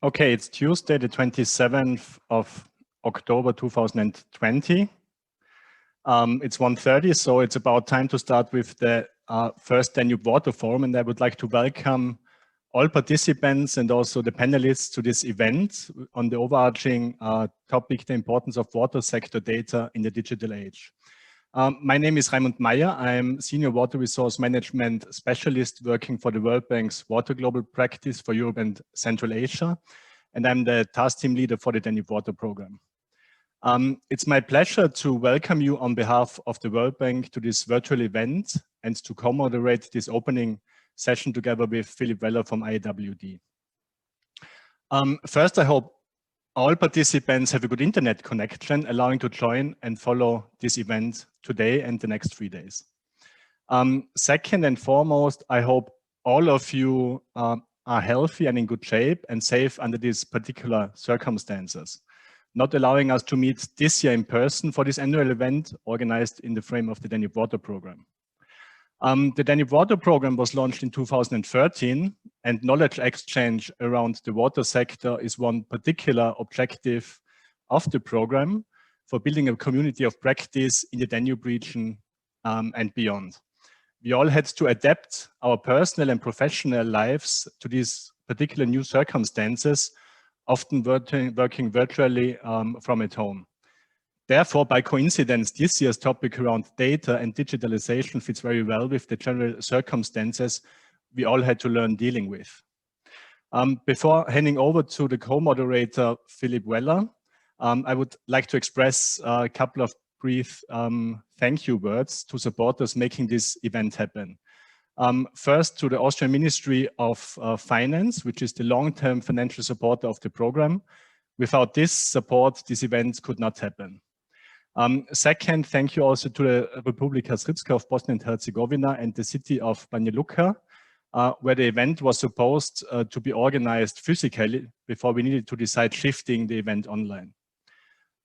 Okay, it's Tuesday, the 27th of October 2020. It's 1:30, so it's about time to start with the first Danube Water Forum, and I would like to welcome all participants and also the panelists to this event on the overarching topic, the importance of water sector data in the digital age. My name is Raimund Meyer. I'm Senior Water Resource Management Specialist working for the World Bank's Water Global Practice for Europe and Central Asia, and I'm the task team leader for the Danube Water Program. It's my pleasure to welcome you on behalf of the World Bank to this virtual event and to co-moderate this opening session together with Philip Weller from IWD. First, I hope all participants have a good internet connection, allowing to join and follow this event today and the next 3 days. Second and foremost, I hope all of you are healthy and in good shape and safe under these particular circumstances, not allowing us to meet this year in person for this annual event organized in the frame of the Danube Water Program. The Danube Water Program was launched in 2013, and knowledge exchange around the water sector is one particular objective of the program for building a community of practice in the Danube region and beyond. We all had to adapt our personal and professional lives to these particular new circumstances, often working virtually from at home. Therefore, by coincidence, this year's topic around data and digitalization fits very well with the general circumstances we all had to learn dealing with. Before handing over to the co-moderator, Philip Weller, I would like to express a couple of brief thank you words to supporters making this event happen. First, to the Austrian Ministry of Finance, which is the long-term financial supporter of the program. Without this support, this event could not happen. Second, thank you also to the Republika Srpska of Bosnia and Herzegovina and the city of Banja Luka, where the event was supposed to be organized physically before we needed to decide shifting the event online.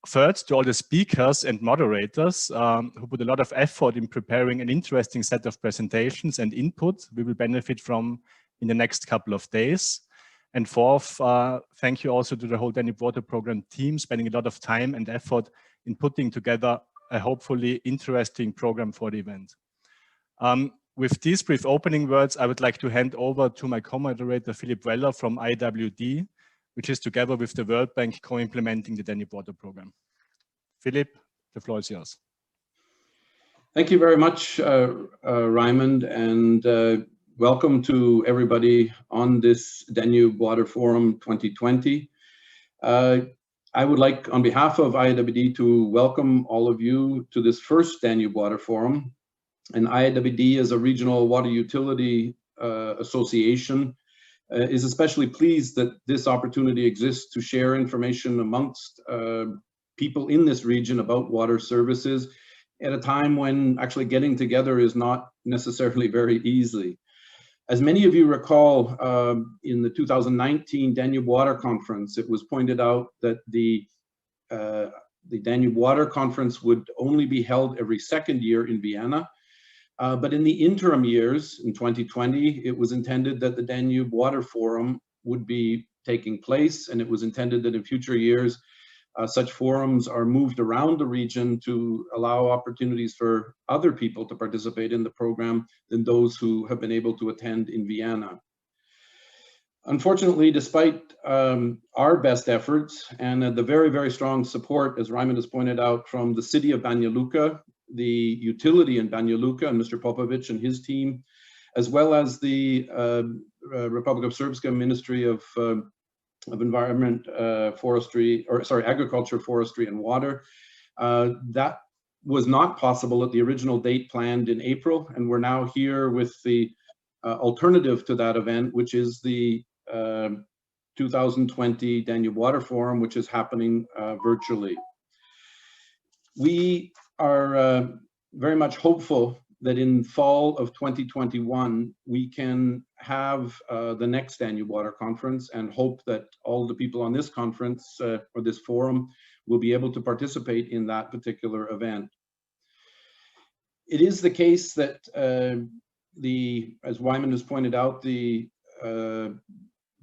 Third, to all the speakers and moderators who put a lot of effort in preparing an interesting set of presentations and input we will benefit from in the next couple of days. And fourth, thank you also to the whole Danube Water Program team, spending a lot of time and effort in putting together a hopefully interesting program for the event. With these brief opening words, I would like to hand over to my co-moderator, Philip Weller from IWD, which is together with the World Bank co-implementing the Danube Water Program. Philip, the floor is yours. Thank you very much, Raimund, and welcome to everybody on this Danube Water Forum 2020. I would like, on behalf of IWD, to welcome all of you to this first Danube Water Forum. And IWD, as a regional water utility association, is especially pleased that this opportunity exists to share information amongst people in this region about water services at a time when actually getting together is not necessarily very easy. As many of you recall, in the 2019 Danube Water Conference, it was pointed out that the Danube Water Conference would only be held every second year in Vienna. But in the interim years, in 2020, it was intended that the Danube Water Forum would be taking place, and it was intended that in future years, such forums are moved around the region to allow opportunities for other people to participate in the program than those who have been able to attend in Vienna. Unfortunately, despite our best efforts and the very, very strong support, as Raimund has pointed out, from the city of Banja Luka, the utility in Banja Luka and Mr. Popovic and his team, as well as the Republic of Srpska Ministry of Environment, Agriculture, Forestry and Water. That was not possible at the original date planned in April, and we're now here with the alternative to that event, which is the 2020 Danube Water Forum, which is happening virtually. We are very much hopeful that in fall of 2021, we can have the next Danube Water Conference, and hope that all the people on this conference or this forum will be able to participate in that particular event. It is the case that as Wyman has pointed out, the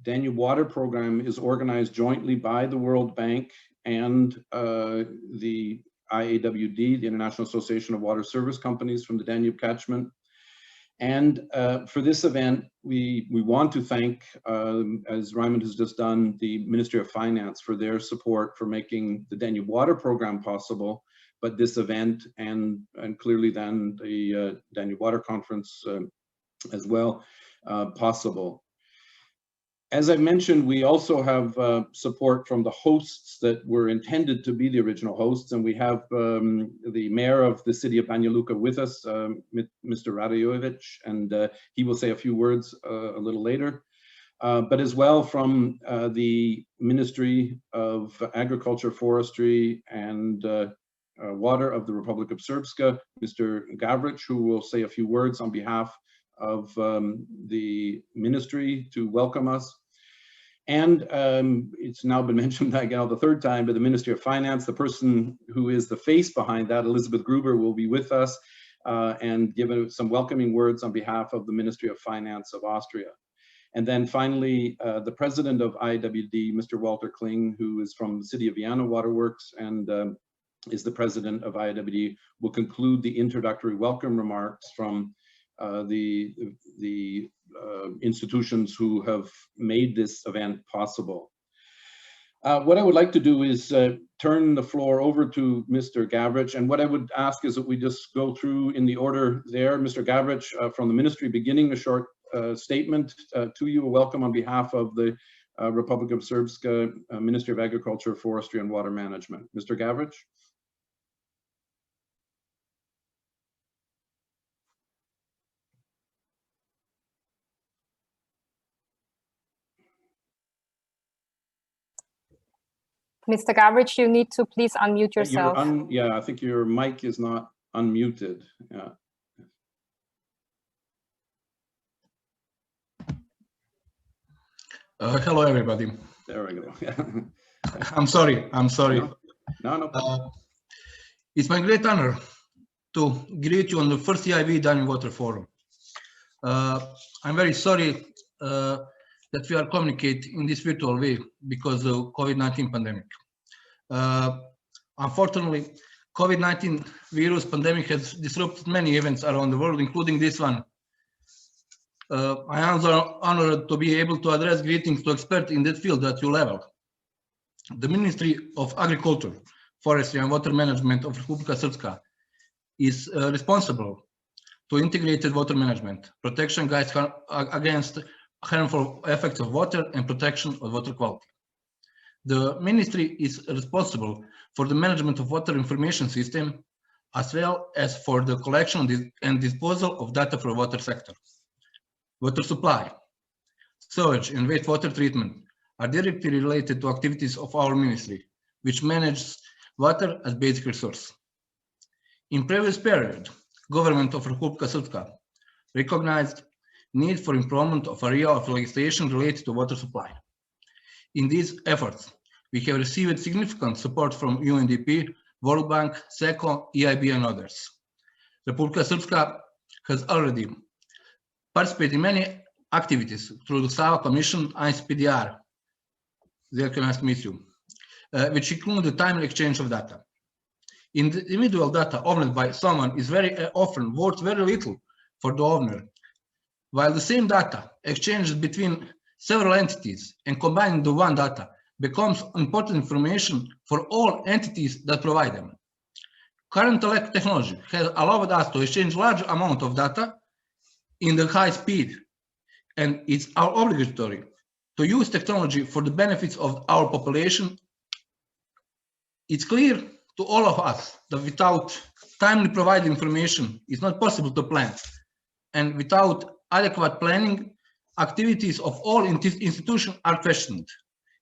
Danube Water Program is organized jointly by the World Bank and the IAWD, the International Association of Water Service Companies from the Danube catchment. And for this event, we want to thank, as Raymond has just done, the Ministry of Finance for their support for making the Danube Water Program possible, but this event and clearly then the Danube Water Conference as well possible. As I mentioned, we also have support from the hosts that were intended to be the original hosts, and we have the mayor of the city of Banja Luka with us, Mr. Radojevic, and he will say a few words a little later. But as well from the Ministry of Agriculture, Forestry, and Water of the Republic of Srpska, Mr. Gavric, who will say a few words on behalf of the ministry to welcome us. And it's now been mentioned again the third time, but the Ministry of Finance, the person who is the face behind that, Elizabeth Gruber, will be with us and give some welcoming words on behalf of the Ministry of Finance of Austria. And then finally, the president of IAWD, Mr. Walter Kling, who is from the city of Vienna Waterworks and is the president of IAWD, will conclude the introductory welcome remarks from the institutions who have made this event possible. What I would like to do is turn the floor over to Mr. Gavric, and what I would ask is that we just go through in the order there. Mr. Gavric from the ministry beginning a short statement to you, a welcome on behalf of the Republic of Srpska, Ministry of Agriculture, Forestry and Water Management. Mr. Gavric. Mr. Gavric, you need to please unmute yourself. Yeah, I think your mic is not unmuted. Yeah. Hello, everybody. There we go. Yeah. I'm sorry. No. It's my great honor to greet you on the first EIB Danube Water Forum. I'm very sorry that we are communicating in this virtual way because of COVID-19 pandemic. Unfortunately, COVID-19 virus pandemic has disrupted many events around the world, including this one. I am honored to be able to address greetings to experts in that field at your level. The Ministry of Agriculture, Forestry and Water Management of Republika Srpska is responsible to integrated water management, protection guides against harmful effects of water and protection of water quality. The ministry is responsible for the management of water information system, as well as for the collection and disposal of data for water sector. Water supply, sewage and wastewater treatment are directly related to activities of our ministry, which manages water as basic resource. In previous period, government of Republika Srpska recognized need for improvement of area of legislation related to water supply. In these efforts, we have received significant support from UNDP, World Bank, SECO, EIB and others. Republika Srpska has already participated in many activities through the SAVA Commission, ICPDR, which include the timely exchange of data. Individual data owned by someone is very often worth very little for the owner, while the same data exchanged between several entities and combined into one data becomes important information for all entities that provide them. Current technology has allowed us to exchange large amount of data in the high speed, and it's our obligatory to use technology for the benefits of our population. It's clear to all of us that without timely provided information, it's not possible to plan, and without adequate planning, activities of all institutions are questioned,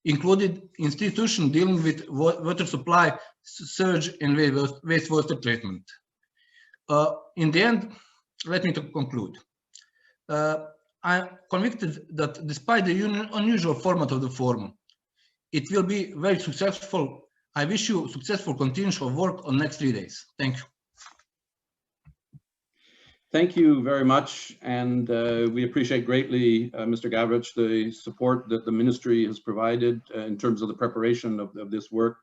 including institutions dealing with water supply, sewage and wastewater treatment. In the end, let me conclude. I'm convinced that despite the unusual format of the forum, it will be very successful. I wish you successful continuation of work on next 3 days. Thank you. Thank you very much, and we appreciate greatly, Mr. Gavrich, the support that the ministry has provided in terms of the preparation of this work,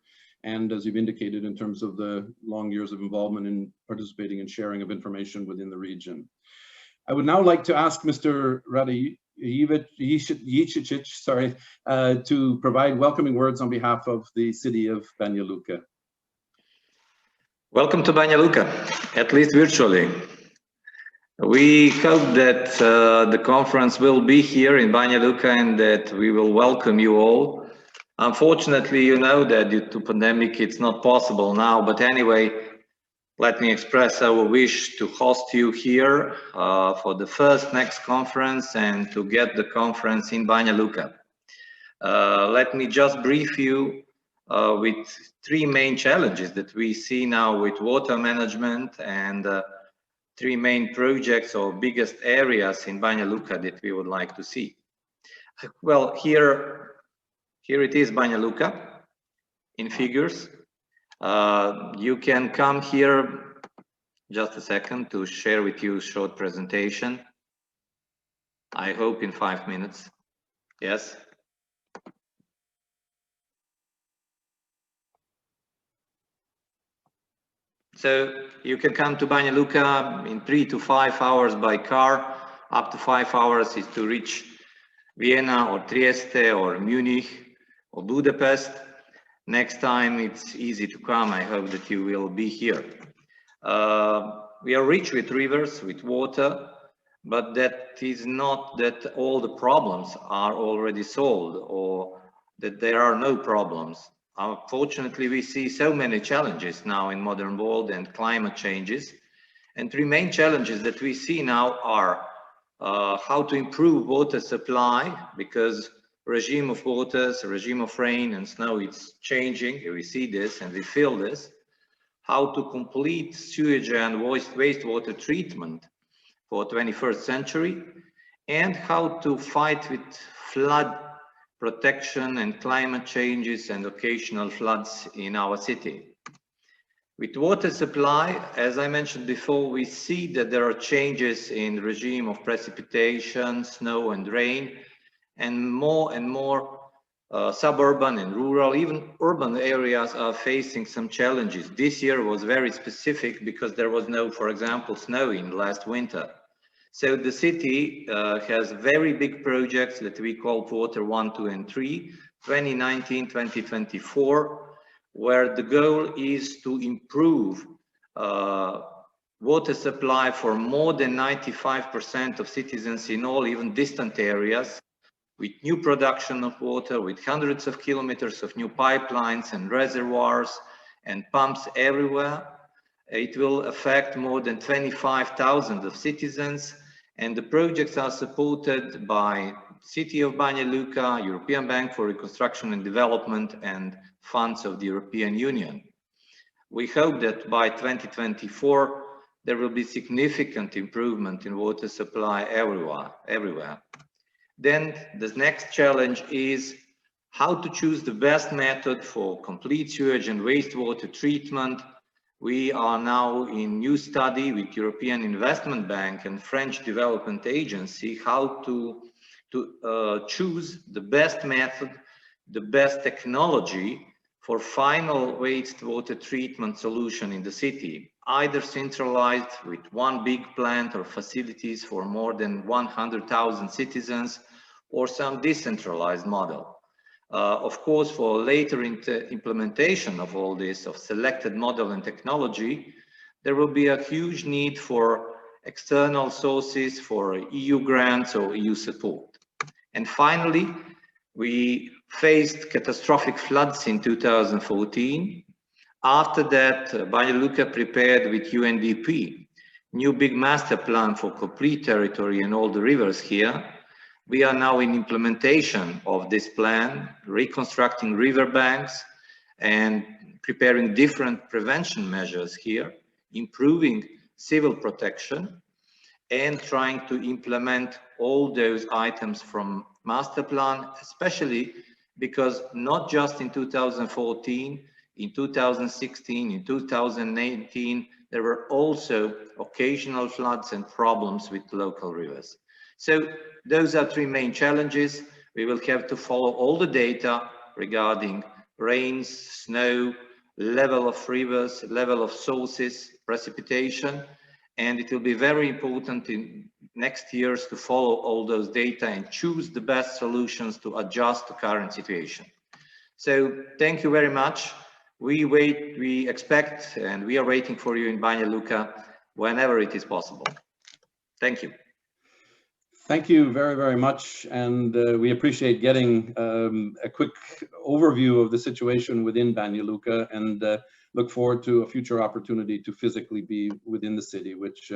and as you've indicated, in terms of the long years of involvement in participating and sharing of information within the region. I would now like to ask Mr. Radijicic, to provide welcoming words on behalf of the city of Banja Luka. Welcome to Banja Luka, at least virtually. We hope that the conference will be here in Banja Luka and that we will welcome you all. Unfortunately, you know that due to pandemic, it's not possible now, but anyway, let me express our wish to host you here for the next conference and to get the conference in Banja Luka. Let me just brief you with three main challenges that we see now with water management and three main projects or biggest areas in Banja Luka that we would like to see. Well, here it is, Banja Luka, in figures. You can come here, just a second, to share with you a short presentation. I hope in 5 minutes. Yes. So you can come to Banja Luka in 3 to 5 hours by car. Up to 5 hours is to reach Vienna or Trieste or Munich or Budapest. Next time it's easy to come. I hope that you will be here. We are rich with rivers, with water, but that is not that all the problems are already solved or that there are no problems. Unfortunately, we see so many challenges now in modern world and climate changes. And three main challenges that we see now are how to improve water supply, because regime of waters, regime of rain and snow, it's changing. We see this and we feel this. How to complete sewage and wastewater treatment for 21st century, and how to fight with flood protection and climate changes and occasional floods in our city. With water supply, as I mentioned before, we see that there are changes in regime of precipitation, snow and rain, and more suburban and rural, even urban areas are facing some challenges. This year was very specific because there was no, for example, snow in last winter. So the city has very big projects that we call Water 1, 2 and 3, 2019-2024, where the goal is to improve water supply for more than 95% of citizens in all, even distant areas, with new production of water, with hundreds of kilometers of new pipelines and reservoirs and pumps everywhere. It will affect more than 25,000 of citizens, and the projects are supported by City of Banja Luka, European Bank for Reconstruction and Development, and funds of the European Union. We hope that by 2024, there will be significant improvement in water supply everywhere. Then the next challenge is how to choose the best method for complete sewage and wastewater treatment. We are now in new study with European Investment Bank and French Development Agency how to choose the best method, the best technology for final wastewater treatment solution in the city, either centralized with one big plant or facilities for more than 100,000 citizens, or some decentralized model. Of course, for later implementation of all this, of selected model and technology, there will be a huge need for external sources, for EU grants or EU support. And finally, we faced catastrophic floods in 2014. After that, Banja Luka prepared with UNDP, new big master plan for complete territory and all the rivers here. We are now in implementation of this plan, reconstructing river banks and preparing different prevention measures here, improving civil protection, and trying to implement all those items from master plan, especially because not just in 2014, in 2016, in 2018, there were also occasional floods and problems with local rivers. So those are three main challenges. We will have to follow all the data regarding rains, snow, level of rivers, level of sources, precipitation, and it will be very important in next years to follow all those data and choose the best solutions to adjust to current situation. So thank you very much. We expect, and we are waiting for you in Banja Luka whenever it is possible. Thank you. Thank you very, very much. And we appreciate getting a quick overview of the situation within Banja Luka, and look forward to a future opportunity to physically be within the city, which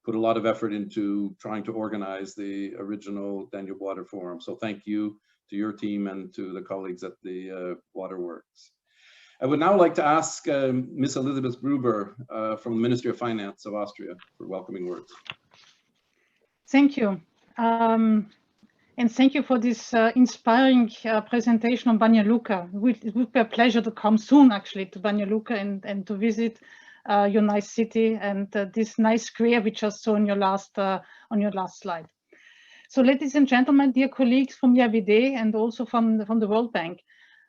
put a lot of effort into trying to organize the original Danube Water Forum. So thank you to your team and to the colleagues at the Waterworks. I would now like to ask Ms. Elisabeth Gruber from the Ministry of Finance of Austria for welcoming words. Thank you. And thank you for this inspiring presentation on Banja Luka. It would be a pleasure to come soon, actually, to Banja Luka and to visit your nice city and this nice square which I saw on your last slide. So, ladies and gentlemen, dear colleagues from IAVD and also from the World Bank,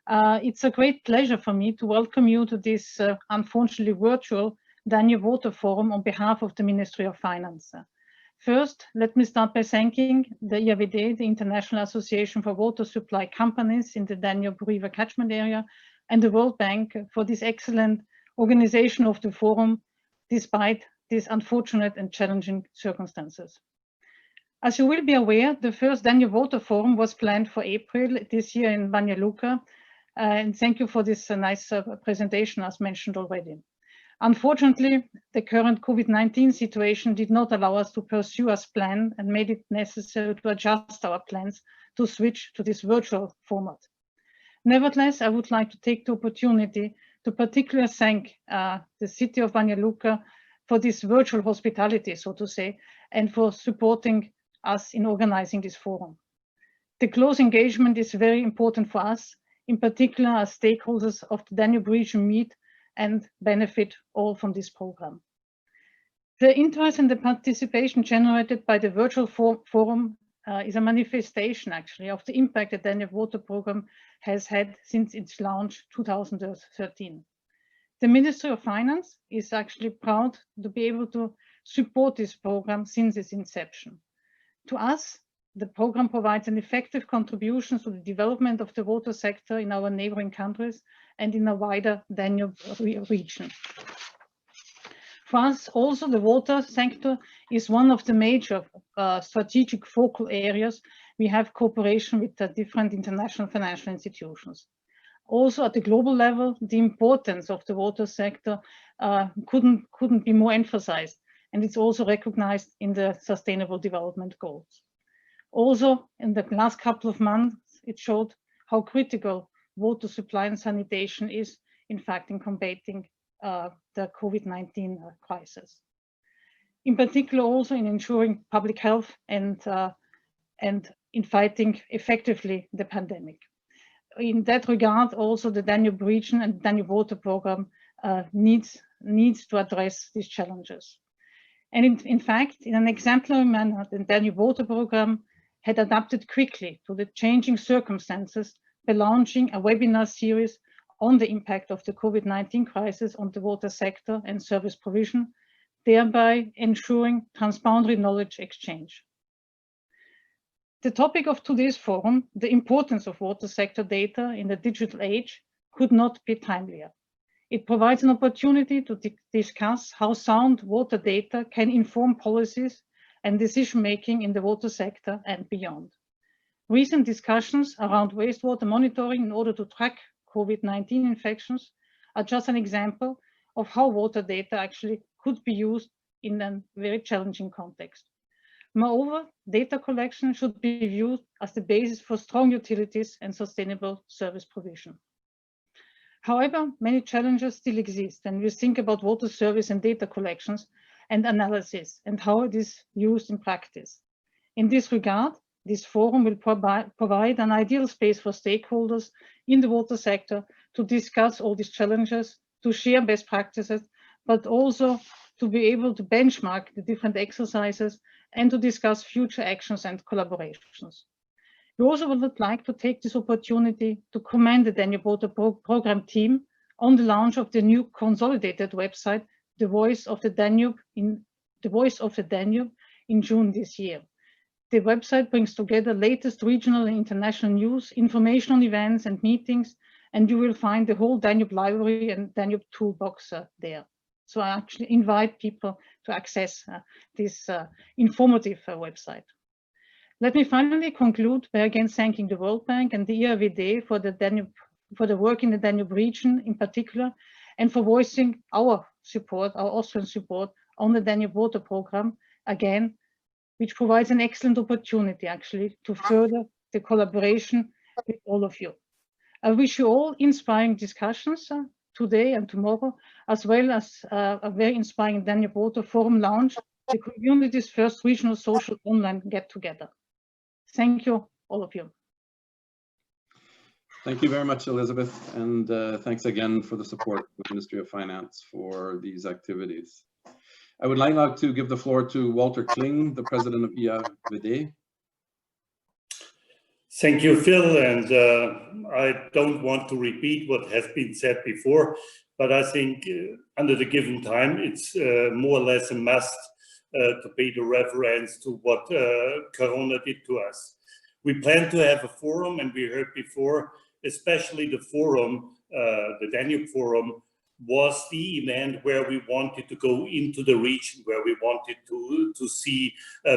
it's a great pleasure for me to welcome you to this unfortunately virtual Danube Water Forum on behalf of the Ministry of Finance. First, let me start by thanking the IAVD, the International Association for Water Supply Companies in the Danube River catchment area, and the World Bank for this excellent organization of the forum, despite these unfortunate and challenging circumstances. As you will be aware, the first Danube Water Forum was planned for April this year in Banja Luka, and thank you for this nice presentation, as mentioned already. Unfortunately, the current COVID-19 situation did not allow us to pursue as planned and made it necessary to adjust our plans to switch to this virtual format. Nevertheless, I would like to take the opportunity to particularly thank the city of Banja Luka for this virtual hospitality, so to say, and for supporting us in organizing this forum. The close engagement is very important for us, in particular as stakeholders of the Danube region meet and benefit all from this program. The interest and the participation generated by the virtual forum is a manifestation, actually, of the impact the Danube Water Program has had since its launch 2013. The Ministry of Finance is actually proud to be able to support this program since its inception. To us, the program provides an effective contribution to the development of the water sector in our neighboring countries and in a wider Danube region. For us, also, the water sector is one of the major strategic focal areas. We have cooperation with the different international financial institutions. Also, at the global level, the importance of the water sector couldn't be more emphasized, and it's also recognized in the Sustainable Development Goals. Also, in the last couple of months, it showed how critical water supply and sanitation is, in fact, in combating the COVID-19 crisis. In particular, also in ensuring public health and in fighting effectively the pandemic. In that regard, also the Danube region and Danube Water Program needs to address these challenges. And in fact, in an exemplary manner, the Danube Water Program had adapted quickly to the changing circumstances by launching a webinar series on the impact of the COVID-19 crisis on the water sector and service provision, thereby ensuring transparent knowledge exchange. The topic of today's forum, the importance of water sector data in the digital age, could not be timelier. It provides an opportunity to discuss how sound water data can inform policies and decision-making in the water sector and beyond. Recent discussions around wastewater monitoring in order to track COVID-19 infections are just an example of how water data actually could be used in a very challenging context. Moreover, data collection should be viewed as the basis for strong utilities and sustainable service provision. However, many challenges still exist when we think about water service and data collections and analysis and how it is used in practice. In this regard, this forum will provide an ideal space for stakeholders in the water sector to discuss all these challenges, to share best practices, but also to be able to benchmark the different exercises and to discuss future actions and collaborations. We also would like to take this opportunity to commend the Danube Water Program team on the launch of the new consolidated website, The Voice of the Danube in June this year. The website brings together latest regional and international news, information on events and meetings, and you will find the whole Danube library and Danube toolbox there. So I actually invite people to access this informative website. Let me finally conclude by again thanking the World Bank and the ERWD for the work in the Danube region in particular, and for voicing our support, our Austrian support on the Danube Water Program, again, which provides an excellent opportunity actually to further the collaboration with all of you. I wish you all inspiring discussions today and tomorrow, as well as a very inspiring Danube Water Forum launch, the community's first regional social online get-together. Thank you, all of you. Thank you very much, Elizabeth, and thanks again for the support of the Ministry of Finance for these activities. I would like now to give the floor to Walter Kling, the president of ERWD. Thank you, Phil, and I don't want to repeat what has been said before, but I think under the given time, it's more or less a must to pay the reference to what Corona did to us. We plan to have a forum, and we heard before, especially the forum, the Danube Forum, was the event where we wanted to go into the region, where we wanted to see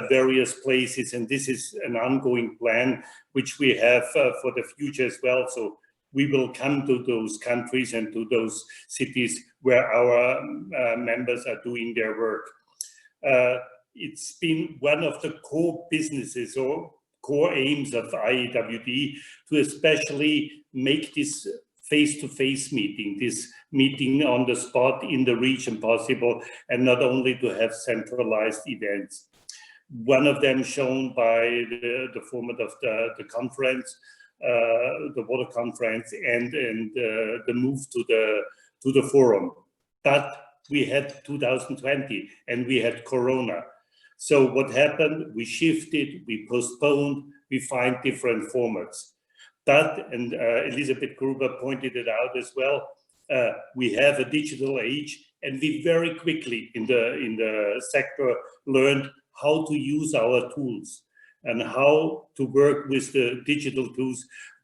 various places, and this is an ongoing plan which we have for the future as well. So we will come to those countries and to those cities where our members are doing their work. It's been one of the core businesses or core aims of IEWD to especially make this face-to-face meeting, this meeting on the spot in the region possible, and not only to have centralized events. One of them shown by the format of the conference, the water conference, and the move to the forum. But we had 2020 and we had Corona. So what happened? We shifted, we postponed, we find different formats. But, and Elisabeth Gruber pointed it out as well, we have a digital age, and we very quickly in the sector learned how to use our tools and how to work with the digital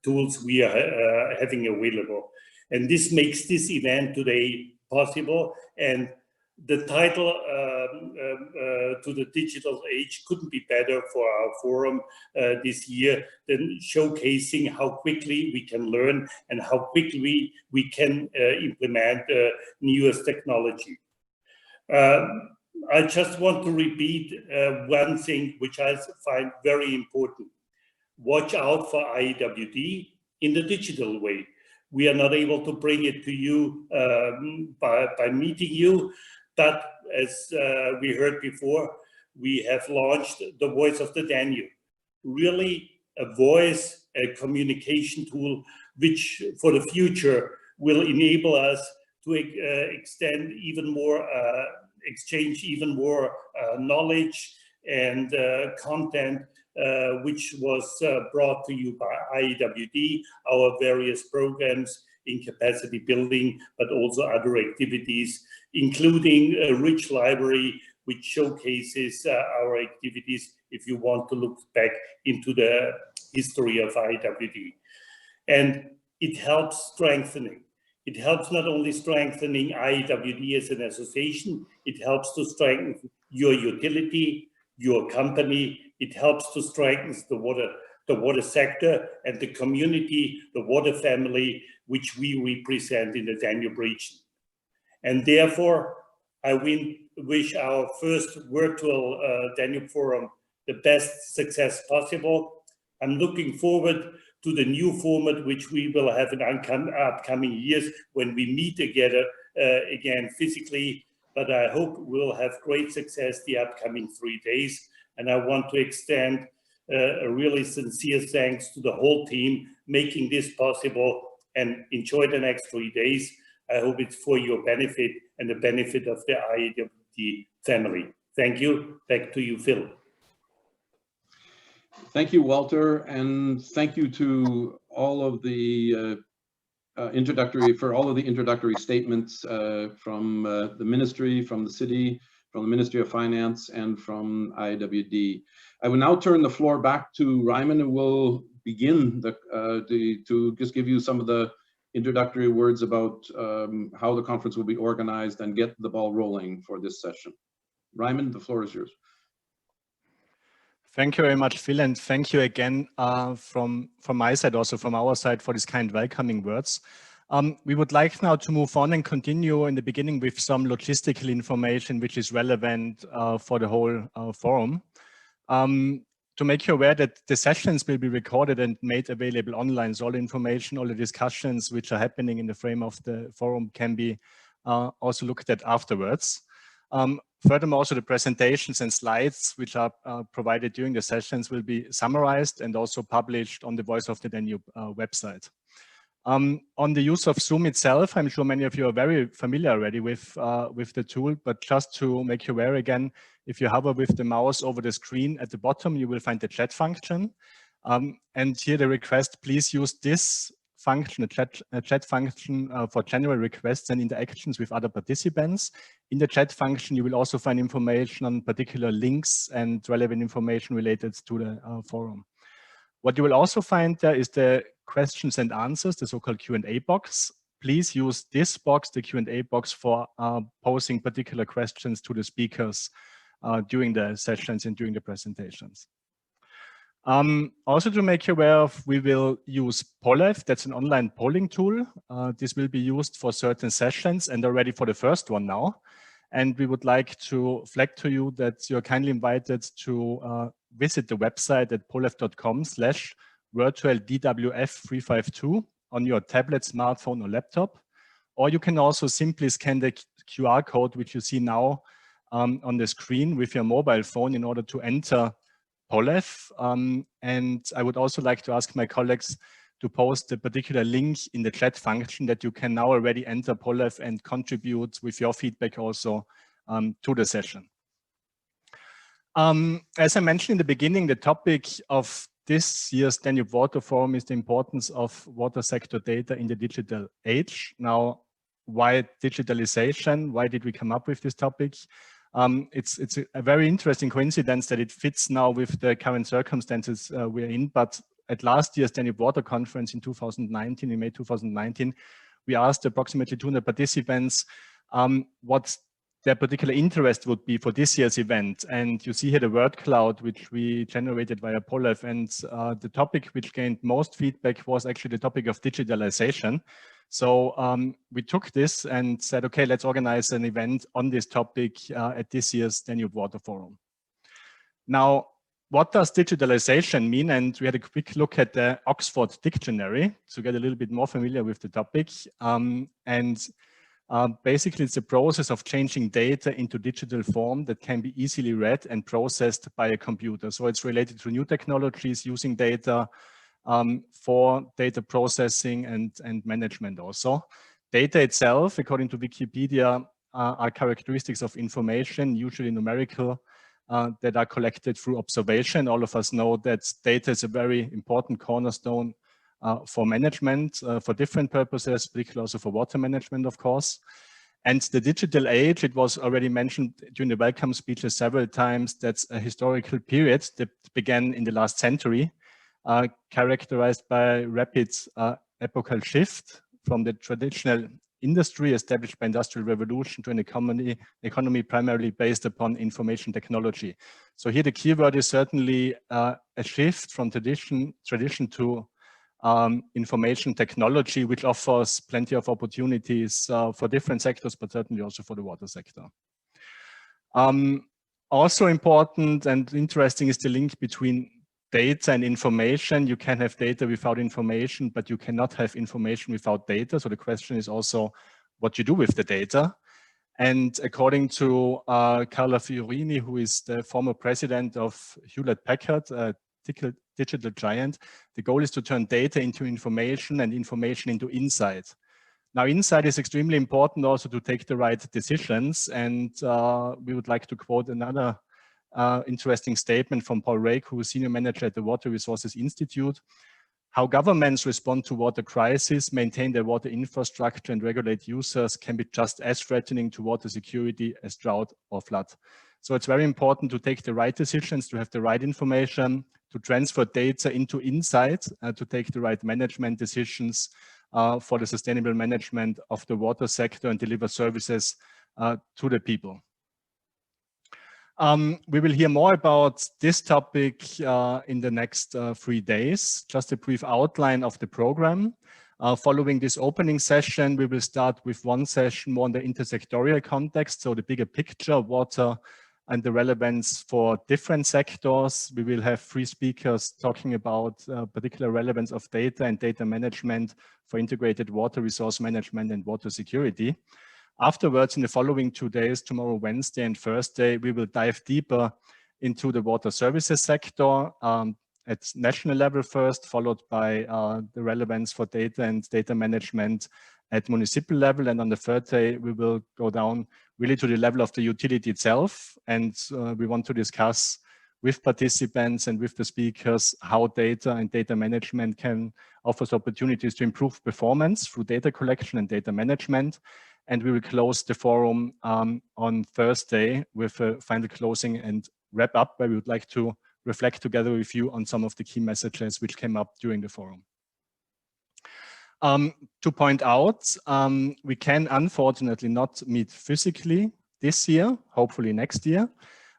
tools we are having available. And this makes this event today possible. And the title to the digital age couldn't be better for our forum this year than showcasing how quickly we can learn and how quickly we can implement newest technology. I just want to repeat one thing which I find very important. Watch out for IEWD in the digital way. We are not able to bring it to you by meeting you, but as we heard before, we have launched the Voice of the Danube. Really a voice, a communication tool, which for the future will enable us to extend even more, exchange even more knowledge and content which was brought to you by IEWD, our various programs in capacity building, but also other activities, including a rich library which showcases our activities if you want to look back into the history of IEWD. And it helps strengthening. It helps not only strengthening IEWD as an association, it helps to strengthen your utility, your company. It helps to strengthen the water sector and the community, the water family, which we represent in the Danube region. And therefore, I wish our first virtual Danube Forum the best success possible. I'm looking forward to the new format which we will have in upcoming years when we meet together again physically. But I hope we'll have great success the upcoming 3 days. And I want to extend a really sincere thanks to the whole team making this possible, and enjoy the next 3 days. I hope it's for your benefit and the benefit of the IDT family. Thank you. Back to you, Phil. Thank you, Walter, and thank you to all of the introductory statements from the ministry, from the city, from the Ministry of Finance, and from IWD. I will now turn the floor back to Ryman, who will begin to just give you some of the introductory words about how the conference will be organized and get the ball rolling for this session. Ryman, the floor is yours. Thank you very much, Phil, and thank you again from my side, also from our side, for these kind welcoming words. We would like now to move on and continue in the beginning with some logistical information which is relevant for the whole forum. To make you aware that the sessions will be recorded and made available online, so all information, all the discussions which are happening in the frame of the forum can be also looked at afterwards. Furthermore, also the presentations and slides which are provided during the sessions will be summarized and also published on the Voice of the Danube website. On the use of Zoom itself, I'm sure many of you are very familiar already with the tool, but just to make you aware again, if you hover with the mouse over the screen at the bottom, you will find the chat function. And here the request, please use this function, a chat function for general requests and interactions with other participants. In the chat function, you will also find information on particular links and relevant information related to the forum. What you will also find there is the questions and answers, the so-called Q&A box. Please use this box, the Q&A box, for posing particular questions to the speakers during the sessions and during the presentations. Also to make you aware of, we will use Polev, that's an online polling tool. This will be used for certain sessions and already for the first one now. And we would like to flag to you that you're kindly invited to visit the website at polev.com/virtualdwf352 on your tablet, smartphone or laptop. Or you can also simply scan the QR code, which you see now on the screen with your mobile phone in order to enter Polev. And I would also like to ask my colleagues to post a particular link in the chat function that you can now already enter Polev and contribute with your feedback also to the session. As I mentioned in the beginning, the topic of this year's Danube Water Forum is the importance of water sector data in the digital age. Now, why digitalization? Why did we come up with this topic? It's a very interesting coincidence that it fits now with the current circumstances we're in. But at last year's Danube Water Conference in 2019, in May 2019, we asked approximately 200 participants what their particular interest would be for this year's event. And you see here the word cloud, which we generated via Polev. And the topic which gained most feedback was actually the topic of digitalization. So we took this and said, okay, let's organize an event on this topic at this year's Danube Water Forum. Now, what does digitalization mean? And we had a quick look at the Oxford Dictionary to get a little bit more familiar with the topic. Basically, it's a process of changing data into digital form that can be easily read and processed by a computer. So it's related to new technologies using data for data processing and management also. Data itself, according to Wikipedia, are characteristics of information, usually numerical, that are collected through observation. All of us know that data is a very important cornerstone for management, for different purposes, particularly also for water management, of course. And the digital age, it was already mentioned during the welcome speeches several times, that's a historical period that began in the last century, characterized by rapid epochal shift from the traditional industry established by Industrial Revolution to an economy primarily based upon information technology. So here the keyword is certainly a shift from tradition to information technology, which offers plenty of opportunities for different sectors, but certainly also for the water sector. Also important and interesting is the link between data and information. You can have data without information, but you cannot have information without data. So the question is also what you do with the data. And according to Carla Fiorini, who is the former president of Hewlett-Packard, a digital giant, the goal is to turn data into information and information into insight. Now, inside is extremely important also to take the right decisions. And we would like to quote another interesting statement from Paul Rake, who is Senior Manager at the Water Resources Institute. How governments respond to water crisis, maintain their water infrastructure and regulate users can be just as threatening to water security as drought or flood. So it's very important to take the right decisions, to have the right information, to transfer data into insights, to take the right management decisions for the sustainable management of the water sector and deliver services to the people. We will hear more about this topic in the next 3 days. Just a brief outline of the program. Following this opening session, we will start with one session more on the intersectorial context, so the bigger picture of water and the relevance for different sectors. We will have 3 speakers talking about particular relevance of data and data management for integrated water resource management and water security. Afterwards, in the following 2 days, tomorrow, Wednesday and Thursday, we will dive deeper into the water services sector at national level first, followed by the relevance for data and data management at municipal level. And on the third day, we will go down really to the level of the utility itself. And we want to discuss with participants and with the speakers how data and data management can offer opportunities to improve performance through data collection and data management. And we will close the forum on Thursday with a final closing and wrap up, where we would like to reflect together with you on some of the key messages which came up during the forum. To point out, we can unfortunately not meet physically this year, hopefully next year,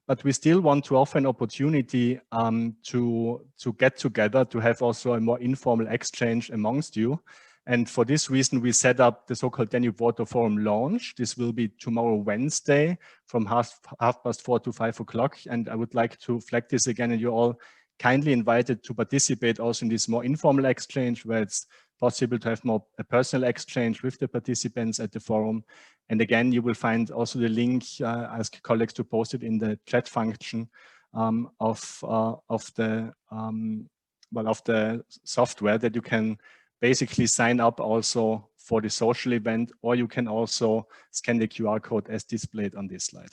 but we still want to offer an opportunity to get together, to have also a more informal exchange amongst you. And for this reason, we set up the so-called Danube Water Forum launch. This will be tomorrow, Wednesday, from half past 4 to 5 o'clock. And I would like to flag this again, and you're all kindly invited to participate also in this more informal exchange, where it's possible to have more a personal exchange with the participants at the forum. And again, you will find also the link, ask colleagues to post it in the chat function of the software, that you can basically sign up also for the social event, or you can also scan the QR code as displayed on this slide.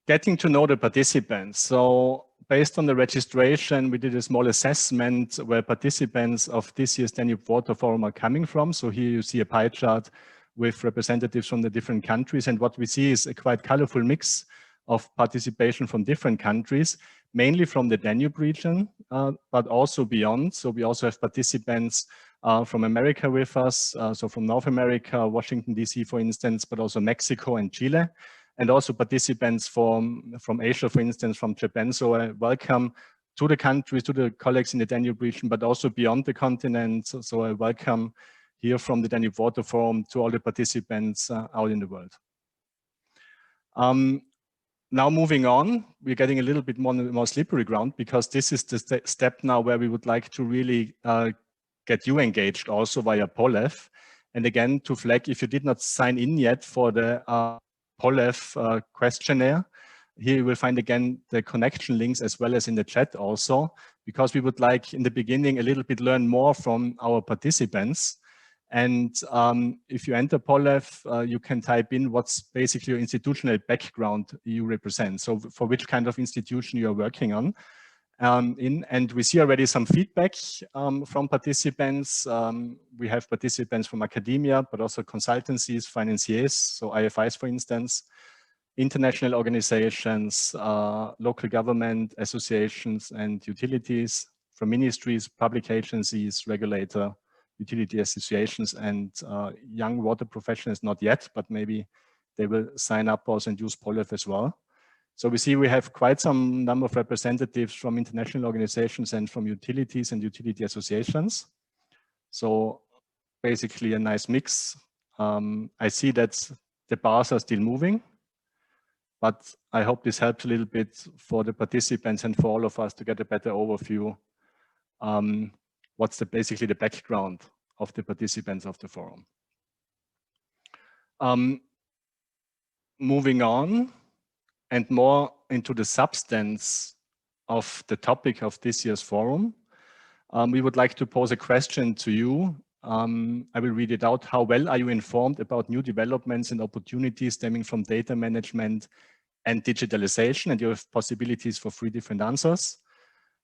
Getting to know the participants. So based on the registration, we did a small assessment where participants of this year's Danube Water Forum are coming from. So here you see a pie chart with representatives from the different countries. And what we see is a quite colorful mix of participation from different countries, mainly from the Danube region, but also beyond. So we also have participants from America with us, so from North America, Washington, DC, for instance, but also Mexico and Chile, and also participants from Asia, for instance, from Japan. So welcome to the countries, to the colleagues in the Danube region, but also beyond the continent. So I welcome here from the Danube Water Forum to all the participants out in the world. Now moving on, we're getting a little bit more slippery ground, because this is the step now where we would like to really get you engaged also via POLEF. And again, to flag, if you did not sign in yet for the POLEF questionnaire, here you will find again the connection links as well as in the chat also, because we would like in the beginning a little bit learn more from our participants. And if you enter POLEF, you can type in what's basically your institutional background you represent. So for which kind of institution you're working on. And we see already some feedback from participants. We have participants from academia, but also consultancies, financiers, so IFIs, for instance, international organizations, local government associations and utilities, from ministries, public agencies, regulator, utility associations, and young water professionals, not yet, but maybe they will sign up also and use POLEF as well. So we see we have quite some number of representatives from international organizations and from utilities and utility associations. So basically a nice mix. I see that the bars are still moving, but I hope this helps a little bit for the participants and for all of us to get a better overview. What's basically the background of the participants of the forum. Moving on and more into the substance of the topic of this year's forum. we would like to pose a question to you. I will read it out. How well are you informed about new developments and opportunities stemming from data management and digitalization? And you have possibilities for 3 different answers.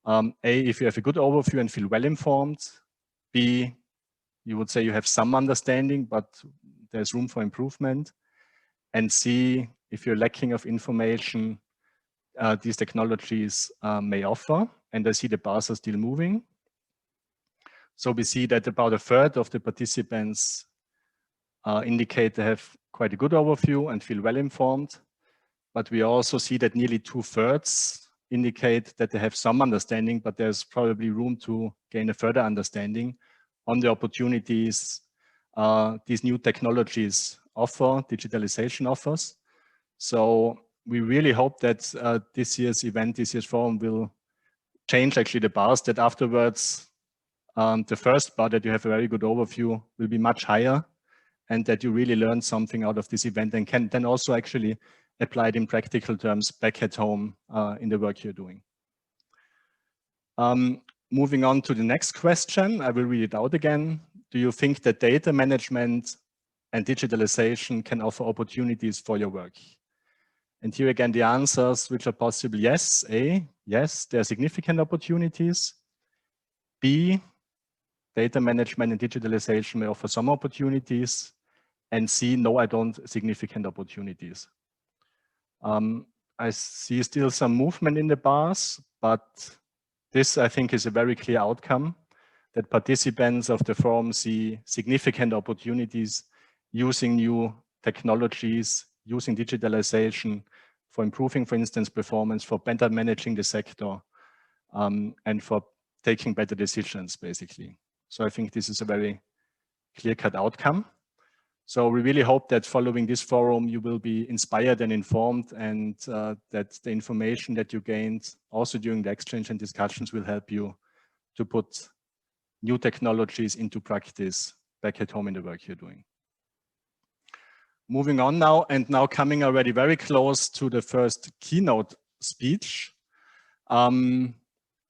A, if you have a good overview and feel well informed. B, you would say you have some understanding, but there's room for improvement. And C, if you're lacking of information, these technologies may offer. And I see the bars are still moving. So we see that about a third of the participants indicate they have quite a good overview and feel well informed. But we also see that nearly 2/3 indicate that they have some understanding, but there's probably room to gain a further understanding on the opportunities these new technologies offer, digitalization offers. So we really hope that this year's event, this year's forum will change actually the bars, that afterwards the first bar, that you have a very good overview, will be much higher, and that you really learn something out of this event and can then also actually apply it in practical terms back at home in the work you're doing. Moving on to the next question, I will read it out again. Do you think that data management and digitalization can offer opportunities for your work? And here again, the answers which are possible: yes. A, yes, there are significant opportunities. B, data management and digitalization may offer some opportunities. And C, no, I don't significant opportunities. I see still some movement in the bars, but this, I think, is a very clear outcome, that participants of the forum see significant opportunities using new technologies, using digitalization for improving, for instance, performance, for better managing the sector, and for taking better decisions, basically. So I think this is a very clear-cut outcome. So we really hope that following this forum, you will be inspired and informed, and that the information that you gained also during the exchange and discussions will help you to put new technologies into practice back at home in the work you're doing. Moving on now, and now coming already very close to the first keynote speech.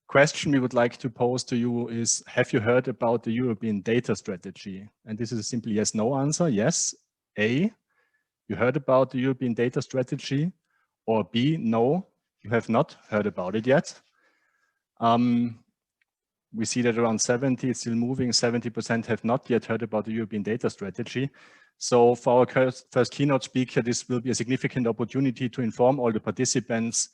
Question we would like to pose to you is, have you heard about the European data strategy? And this is a simple yes/no answer. Yes, A, you heard about the European data strategy, or B, no, you have not heard about it yet. We see that around 70, it's still moving, 70% have not yet heard about the European data strategy. So for our first keynote speaker, this will be a significant opportunity to inform all the participants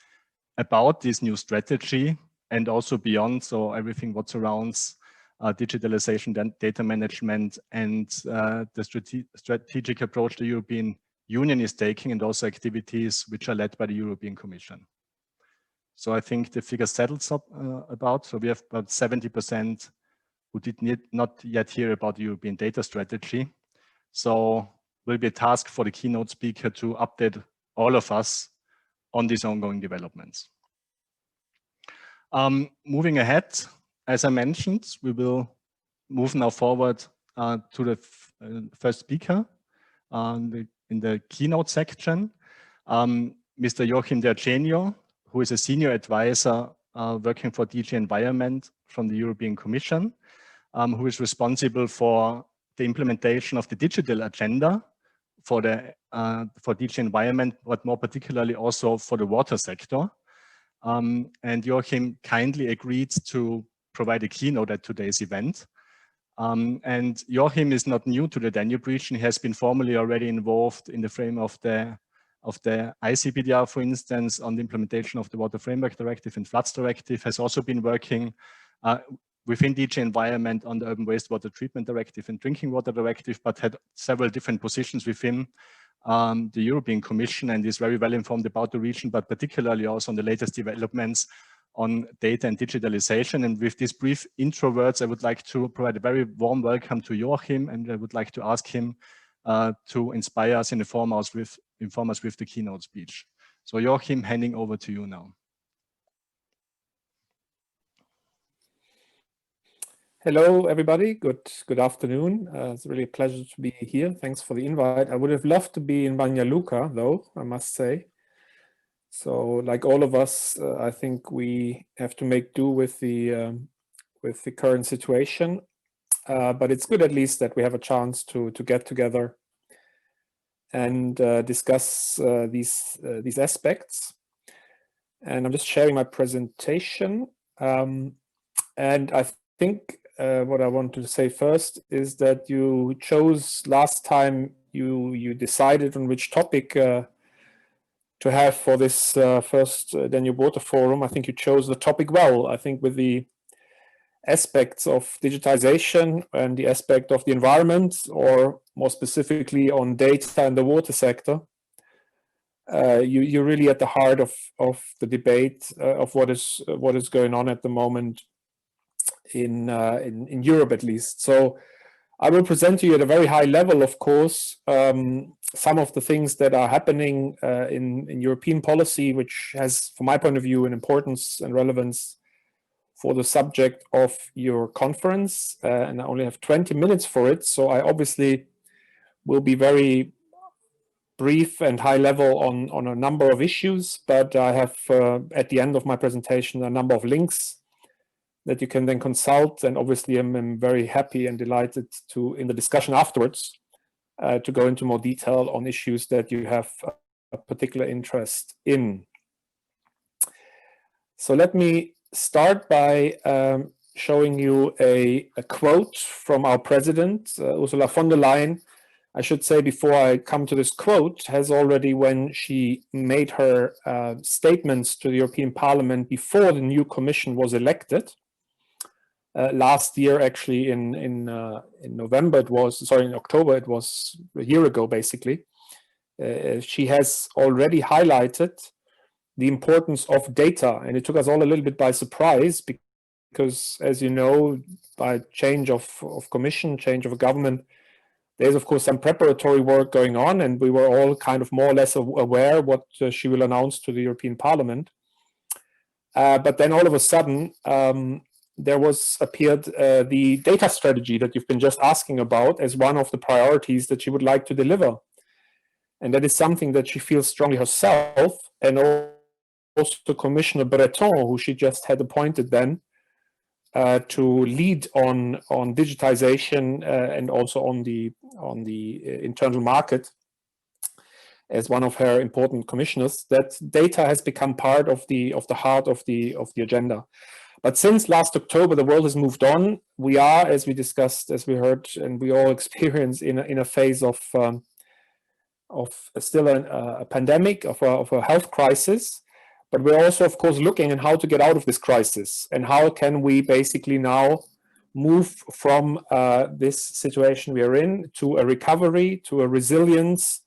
about this new strategy and also beyond, so everything what surrounds digitalization, data management, and the strategic approach the European Union is taking, and also activities which are led by the European Commission. So I think the figure settles up about, so we have about 70% who did not yet hear about the European data strategy. So will be a task for the keynote speaker to update all of us on these ongoing developments. Moving ahead, as I mentioned, we will move now forward to the first speaker in the keynote section, Mr. Joachim D'Argenio, who is a senior advisor working for DG Environment from the European Commission, who is responsible for the implementation of the digital agenda for DG Environment, but more particularly also for the water sector. And Joachim kindly agreed to provide a keynote at today's event. And Joachim is not new to the Danube region. He has been formally already involved in the frame of the ICPDR, for instance, on the implementation of the Water Framework Directive and Floods Directive, has also been working within DG Environment on the Urban Wastewater Treatment Directive and Drinking Water Directive, but had several different positions within the European Commission, and is very well informed about the region, but particularly also on the latest developments on data and digitalization. And with these brief intro words, I would like to provide a very warm welcome to Joachim, and I would like to ask him to inspire us and inform us with the keynote speech. So Joachim, handing over to you now. Hello, everybody. Good afternoon. It's really a pleasure to be here. Thanks for the invite. I would have loved to be in Banja Luka, though, I must say. So, like all of us, I think we have to make do with the the current situation. But it's good at least that we have a chance to get together and discuss these aspects. And I'm just sharing my presentation. And I think what I want to say first is that you chose last time you decided on which topic to have for this first Danube Water Forum. I think you chose the topic well. I think with the aspects of digitization and the aspect of the environment, or more specifically on data and the water sector, you're really at the heart of the debate of what is going on at the moment in Europe, at least. So I will present to you at a very high level, of course, some of the things that are happening in European policy, which has, from my point of view, an importance and relevance for the subject of your conference. And I only have 20 minutes for it, so I obviously will be very brief and high level on a number of issues, but I have at the end of my presentation a number of links that you can then consult, and obviously I'm very happy and delighted to, in the discussion afterwards, to go into more detail on issues that you have a particular interest in. So let me start by showing you a quote from our president, Ursula von der Leyen. I should say, before I come to this quote, has already, when she made her statements to the European Parliament before the new Commission was elected, last year, actually in November, it was, sorry, in October, it was a year ago, basically, she has already highlighted the importance of data. And it took us all a little bit by surprise because, as you know, by change of commission, change of a government, there's, of course, some preparatory work going on, and we were all kind of more or less aware what she will announce to the European Parliament. But then all of a sudden, there was appeared the data strategy that you've been just asking about as one of the priorities that she would like to deliver. And that is something that she feels strongly herself, and also Commissioner Breton, who she just had appointed then, to lead on digitization and also on the internal market as one of her important commissioners, that data has become part of the heart of the agenda. But since last October, the world has moved on. We are, as we discussed, as we heard, and we all experience in a phase of still a pandemic, of a health crisis. But we're also, of course, looking at how to get out of this crisis and how can we basically now move from this situation we are in to a recovery, to a resilience,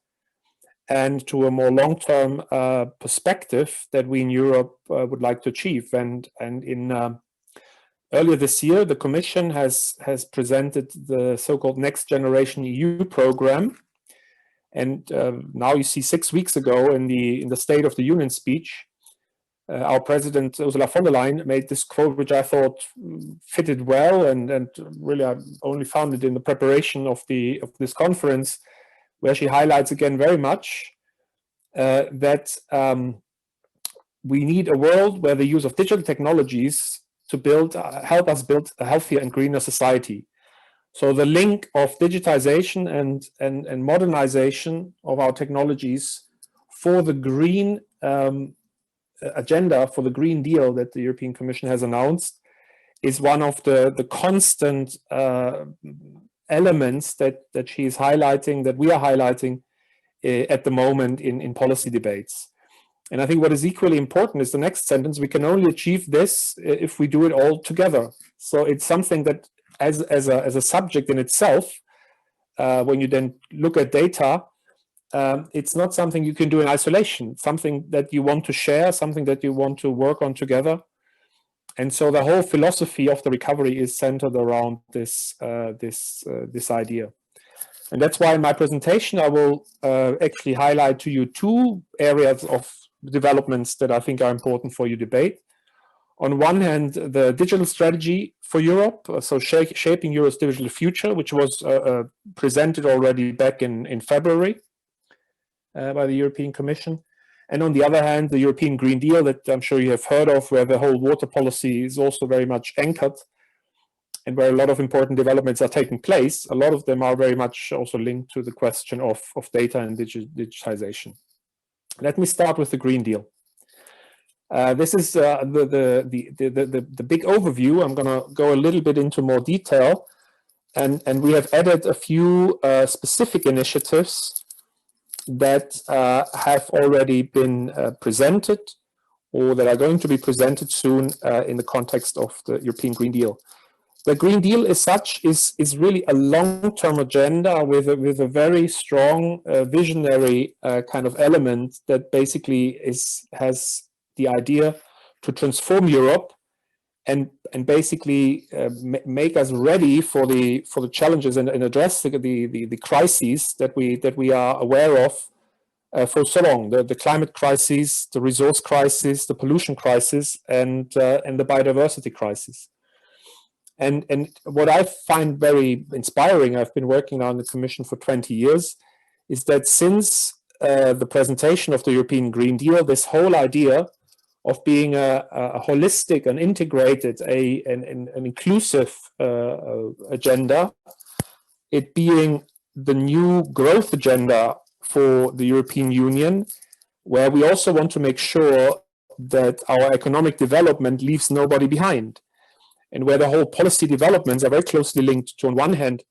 and to a more long-term perspective that we in Europe would like to achieve. And in earlier this year, the Commission has presented the so-called Next Generation EU program. And now you see 6 weeks ago in the State of the Union speech, our President Ursula von der Leyen made this quote, which I thought fitted well, and really I only found it in the preparation of this conference, where she highlights again very much that we need a world where the use of digital technologies to help us build a healthier and greener society. So the link of digitization and modernization of our technologies for the green agenda, for the Green Deal that the European Commission has announced, is one of the constant elements that she is highlighting, that we are highlighting at the moment in policy debates. And I think what is equally important is the next sentence: we can only achieve this if we do it all together. So it's something that as a subject in itself, when you then look at data, it's not something you can do in isolation, something that you want to share, something that you want to work on together. And so the whole philosophy of the recovery is centered around this idea. And that's why in my presentation, I will actually highlight to you 2 areas of developments that I think are important for your debate. On one hand, the digital strategy for Europe, so shaping Europe's digital future, which was presented already back in February by the European Commission. And on the other hand, the European Green Deal that I'm sure you have heard of, where the whole water policy is also very much anchored. and where a lot of important developments are taking place, a lot of them are very much also linked to the question of data and digitization. Let me start with the Green Deal. This is the big overview. I'm going to go a little bit into more detail, and we have added a few specific initiatives that have already been presented, or that are going to be presented soon in the context of the European Green Deal. The Green Deal as such is really a long-term agenda with a very strong visionary kind of element that basically has the idea to transform Europe and basically make us ready for the challenges and address the crises that we are aware of for so long: the climate crisis, the resource crisis, the pollution crisis, and the biodiversity crisis. And what I find very inspiring, I've been working on the Commission for 20 years, is that since the presentation of the European Green Deal, this whole idea of being a holistic and integrated, an inclusive agenda, it being the new growth agenda for the European Union, where we also want to make sure that our economic development leaves nobody behind, and where the whole policy developments are very closely linked to, on one hand,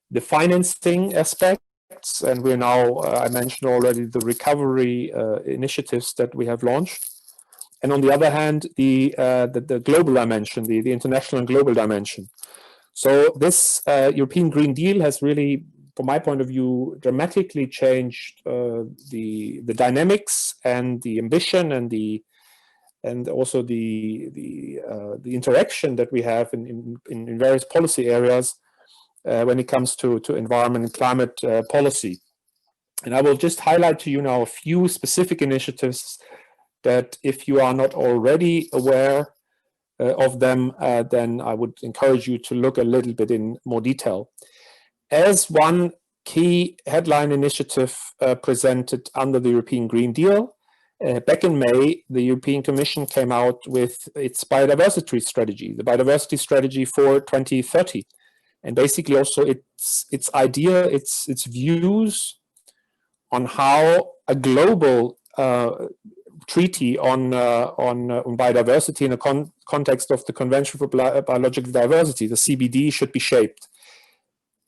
the financing aspects, and we're now, I mentioned already, the recovery initiatives that we have launched, and on the other hand, the global dimension, the international and global dimension. So this European Green Deal has really, from my point of view, dramatically changed the dynamics and the ambition and also the interaction that we have in various policy areas when it comes to environment and climate policy. And I will just highlight to you now a few specific initiatives that, if you are not already aware of them, then I would encourage you to look a little bit in more detail. As one key headline initiative presented under the European Green Deal, back in May, the European Commission came out with its biodiversity strategy, the biodiversity strategy for 2030, and basically also its idea, its views on how a global treaty on biodiversity in the context of the Convention for Biological Diversity, the CBD, should be shaped.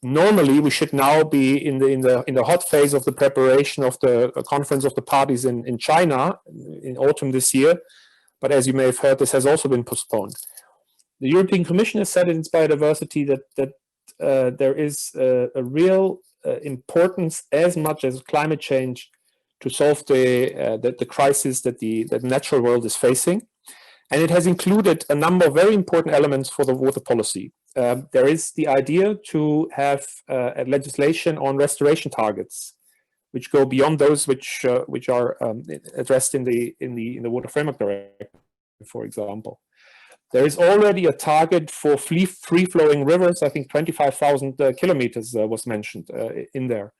Normally, we should now be in the hot phase of the preparation of the Conference of the Parties in China in autumn this year, but as you may have heard, this has also been postponed. The European Commission has said in its biodiversity that there is a real importance, as much as climate change, to solve the crisis that the natural world is facing, and it has included a number of very important elements for the water policy. There is the idea to have a legislation on restoration targets, which go beyond those which are addressed in the Water Framework Directive, for example. There is already a target for free-flowing rivers. I think 25,000 kilometers was mentioned in there.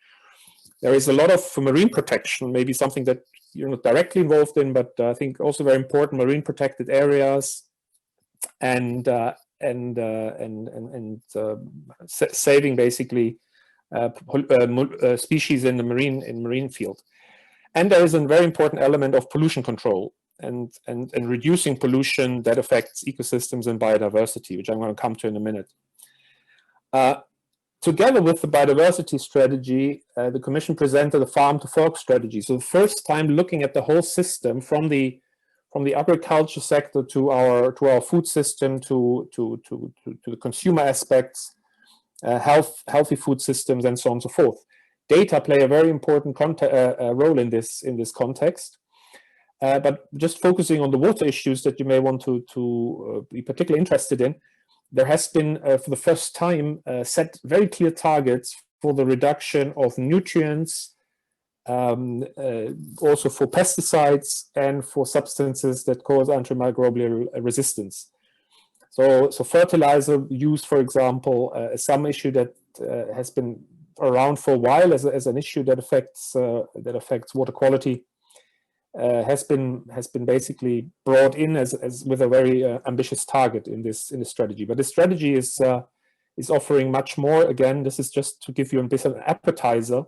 There is a lot of marine protection, maybe something that you're not directly involved in, but I think also very important, marine protected areas, and saving basically species in the marine field. And there is a very important element of pollution control and reducing pollution that affects ecosystems and biodiversity, which I'm going to come to in a minute. Together with the biodiversity strategy, the Commission presented a farm-to-fork strategy. So the first time looking at the whole system, from the agriculture sector to our food system, to the consumer aspects, healthy food systems, and so on and so forth. Data play a very important role in this context. But just focusing on the water issues that you may want to be particularly interested in, there has been, for the first time, set very clear targets for the reduction of nutrients, also for pesticides and for substances that cause antimicrobial resistance. So fertilizer use, for example, is some issue that has been around for a while as an issue that affects water quality. Has been basically brought in as with a very ambitious target in this strategy. But the strategy is is offering much more. Again, this is just to give you a bit of an appetizer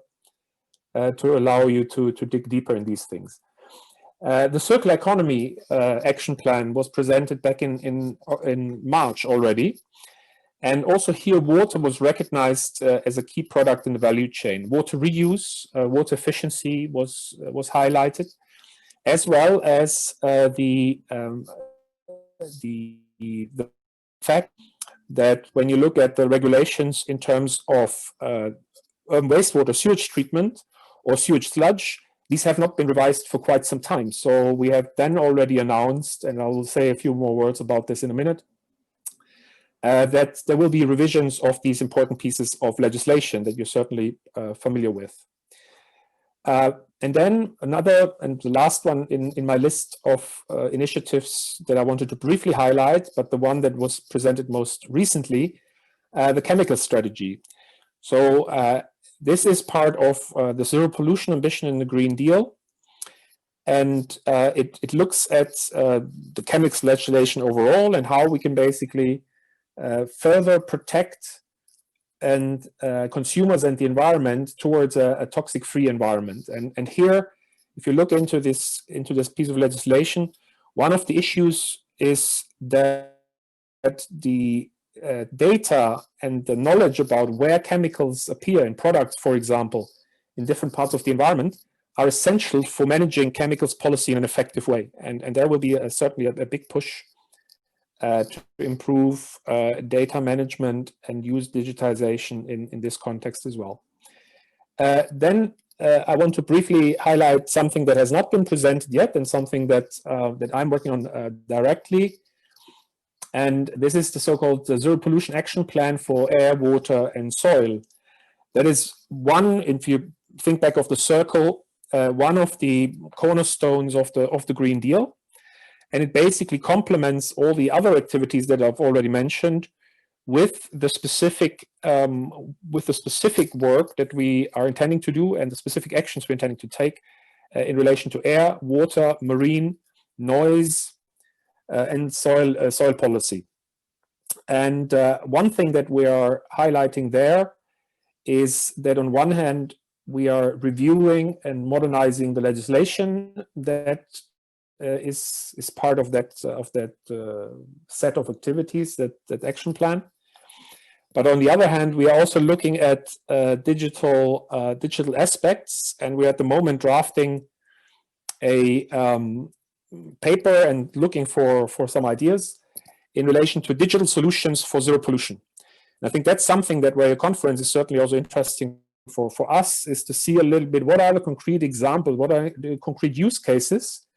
to allow you to dig deeper in these things. The circular economy action plan was presented back in March already. And also here, water was recognized as a key product in the value chain. Water reuse, water efficiency was highlighted, as well as the fact that when you look at the regulations in terms of wastewater sewage treatment or sewage sludge, these have not been revised for quite some time. So we have then already announced, and I will say a few more words about this in a minute, that there will be revisions of these important pieces of legislation that you're certainly familiar with. And then another, and the last one in my list of initiatives that I wanted to briefly highlight, but the one that was presented most recently, the chemical strategy. So this is part of the zero pollution ambition in the Green Deal. And it looks at the chemicals legislation overall and how we can basically further protect and consumers and the environment towards a toxic-free environment. And here, if you look into this piece of legislation, one of the issues is that the data and the knowledge about where chemicals appear in products, for example, in different parts of the environment, are essential for managing chemicals policy in an effective way. And there will be certainly a big push to improve data management and use digitization in this context as well. Then I want to briefly highlight something that has not been presented yet and something that I'm working on directly. And this is the so-called Zero Pollution Action Plan for Air, Water, and Soil. That is one, if you think back of the circle, one of the cornerstones of the Green Deal. And it basically complements all the other activities that I've already mentioned with the specific work that we are intending to do and the specific actions we're intending to take in relation to air, water, marine, noise, and soil policy. And one thing that we are highlighting there is that on one hand, we are reviewing and modernizing the legislation that is part of that set of activities, that action plan. But on the other hand, we are also looking at digital aspects, and we're at the moment drafting a paper and looking for some ideas in relation to digital solutions for zero pollution. And I think that's something that where a conference is certainly also interesting for us, is to see a little bit what are the concrete examples, what are the concrete use cases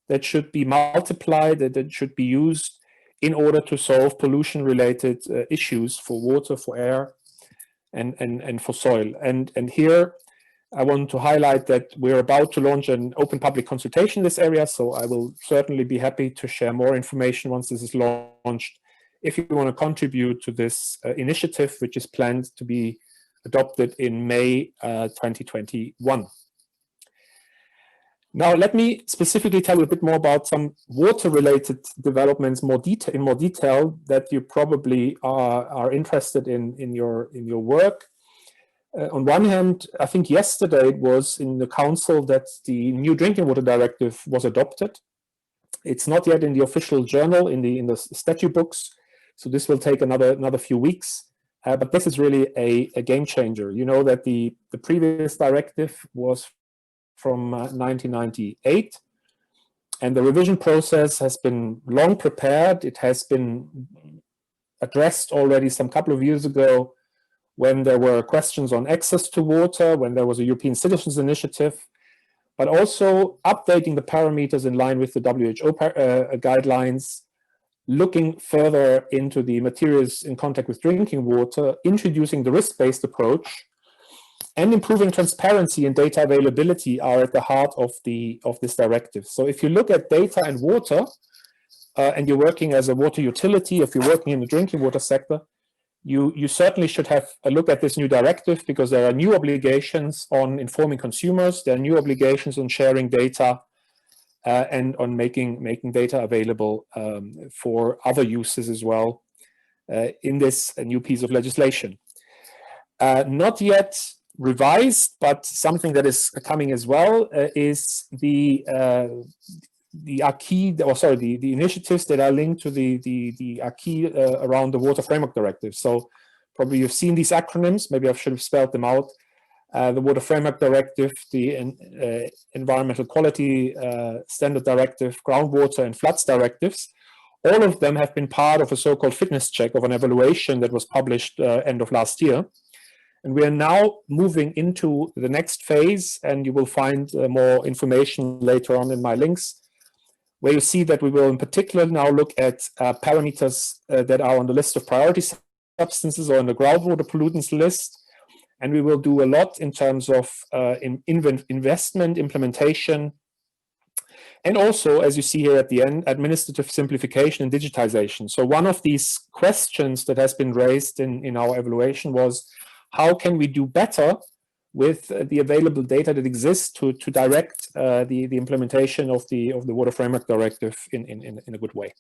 that should be multiplied, that should be used in order to solve pollution-related issues for water, for air, and for soil. And here I want to highlight that we're about to launch an open public consultation in this area, so I will certainly be happy to share more information once this is launched, if you want to contribute to this initiative, which is planned to be adopted in May 2021. Now, let me specifically tell you a bit more about some water-related developments in more detail that you probably are interested in your work. On one hand, I think yesterday it was in the Council that the new Drinking Water Directive was adopted. It's not yet in the official journal, in the statute books, so this will take another few weeks. But this is really a game changer. You know that the previous directive was from 1998, and the revision process has been long prepared. It has been addressed already some couple of years ago when there were questions on access to water, when there was a European Citizens Initiative, but also updating the parameters in line with the WHO guidelines, looking further into the materials in contact with drinking water, introducing the risk-based approach, and improving transparency and data availability are at the heart of this directive. So if you look at data and water, and you're working as a water utility, if you're working in the drinking water sector, you certainly should have a look at this new directive, because there are new obligations on informing consumers, there are new obligations on sharing data, and on making data available for other uses as well, in this new piece of legislation. Not yet revised, but something that is coming as well is the acquis, or sorry, the initiatives that are linked to the acquis around the Water Framework Directive. So probably you've seen these acronyms. Maybe I should have spelled them out. The Water Framework Directive, the Environmental Quality Standard Directive, Groundwater and Floods Directives. All of them have been part of a so-called fitness check of an evaluation that was published end of last year. And we are now moving into the next phase, and you will find more information later on in my links, where you see that we will in particular now look at parameters that are on the list of priority substances or on the groundwater pollutants list. And we will do a lot in terms of investment, implementation, and also, as you see here at the end, administrative simplification and digitization. So one of these questions that has been raised in our evaluation was, how can we do better with the available data that exists to direct the implementation of the Water Framework Directive in a good way?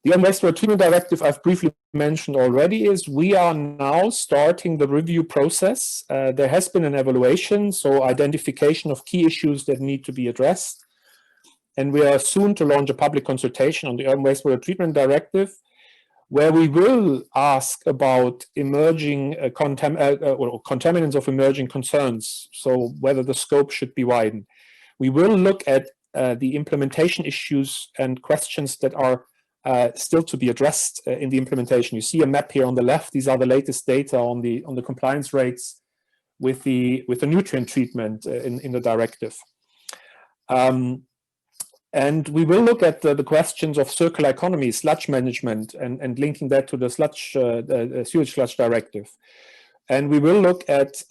The Wastewater Treatment Directive I've briefly mentioned already is we are now starting the review process. There has been an evaluation, so identification of key issues that need to be addressed. And we are soon to launch a public consultation on the Wastewater Treatment Directive, where we will ask about emerging contaminants of emerging concerns, so whether the scope should be widened. We will look at the implementation issues and questions that are still to be addressed in the implementation. You see a map here on the left. These are the latest data on the compliance rates with the nutrient treatment in the directive. And we will look at the questions of circular economy, sludge management, and linking that to the sewage sludge directive. And we will look at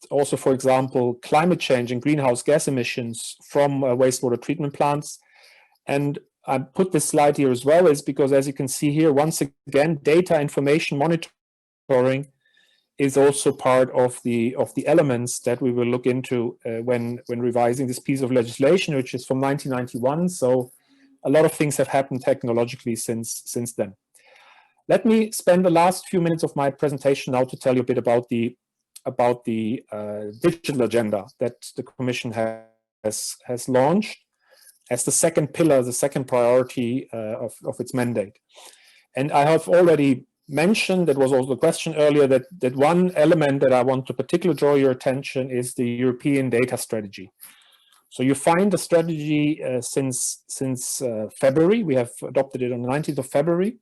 also, for example, climate change and greenhouse gas emissions from wastewater treatment plants. And I put this slide here as well is because, as you can see here, once again, data information monitoring is also part of the elements that we will look into when revising this piece of legislation, which is from 1991. So a lot of things have happened technologically since then. Let me spend the last few minutes of my presentation now to tell you a bit about the digital agenda that the Commission has launched as the second pillar, the second priority of its mandate. And I have already mentioned, that was also a question earlier, that one element that I want to particularly draw your attention is the European data strategy. So you find the strategy since February. We have adopted it on the 19th of February.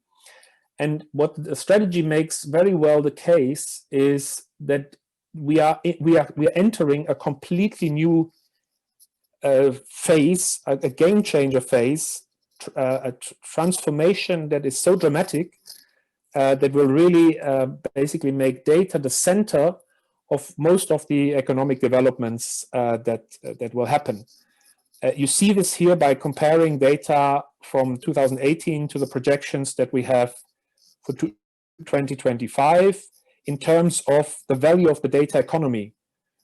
And what the strategy makes very well the case is that we are entering a completely new phase, a game changer phase, a transformation that is so dramatic that will really basically make data the center of most of the economic developments that will happen. You see this here by comparing data from 2018 to the projections that we have for 2025 in terms of the value of the data economy,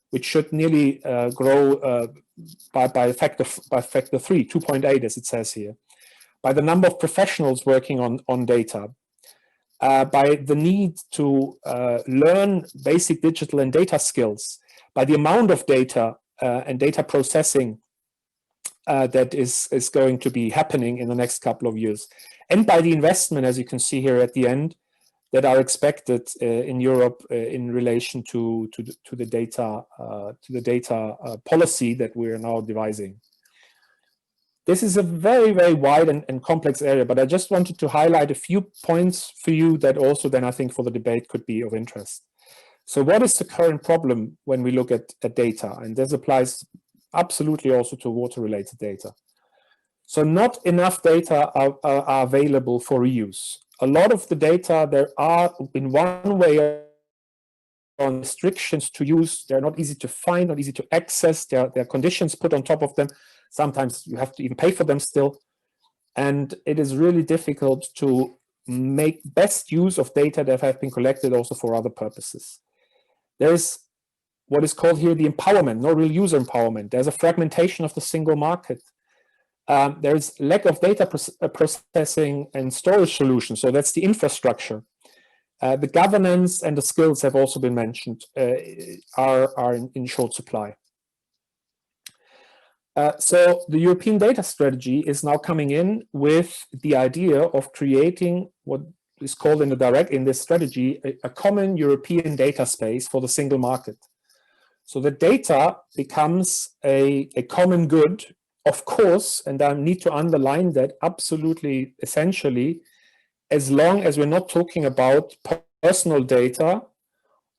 which should nearly grow by factor 3, 2.8, as it says here, by the number of professionals working on data, by the need to learn basic digital and data skills, by the amount of data and data processing that is going to be happening in the next couple of years, and by the investment, as you can see here at the end, that are expected in Europe in relation to the data policy that we are now devising. This is a very, very wide and complex area, but I just wanted to highlight a few points for you that also then I think for the debate could be of interest. So what is the current problem when we look at data? And this applies absolutely also to water-related data. So not enough data are available for reuse. A lot of the data, there are in one way on restrictions to use. They're not easy to find, not easy to access. There are conditions put on top of them. Sometimes you have to even pay for them still. And it is really difficult to make best use of data that have been collected also for other purposes. There is what is called here the empowerment, no real user empowerment. There's a fragmentation of the single market. There's lack of data processing and storage solutions. So that's the infrastructure. The governance and the skills have also been mentioned, are in short supply. So the European data strategy is now coming in with the idea of creating what is called in this strategy a common European data space for the single market. So the data becomes a common good, of course, and I need to underline that absolutely essentially, as long as we're not talking about personal data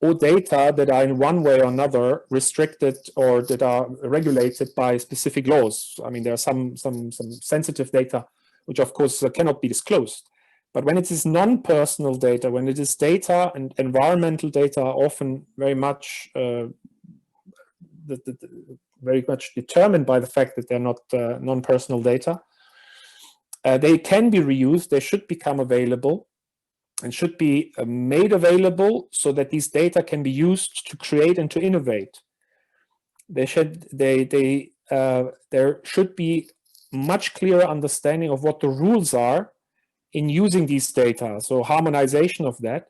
or data that are in one way or another restricted or that are regulated by specific laws. I mean, there are some sensitive data which of course cannot be disclosed. But when it is non-personal data, when it is data and environmental data, are often very much determined by the fact that they're not non-personal data. They can be reused, they should become available and should be made available so that these data can be used to create and to innovate. There should be much clearer understanding of what the rules are in using these data, so harmonization of that.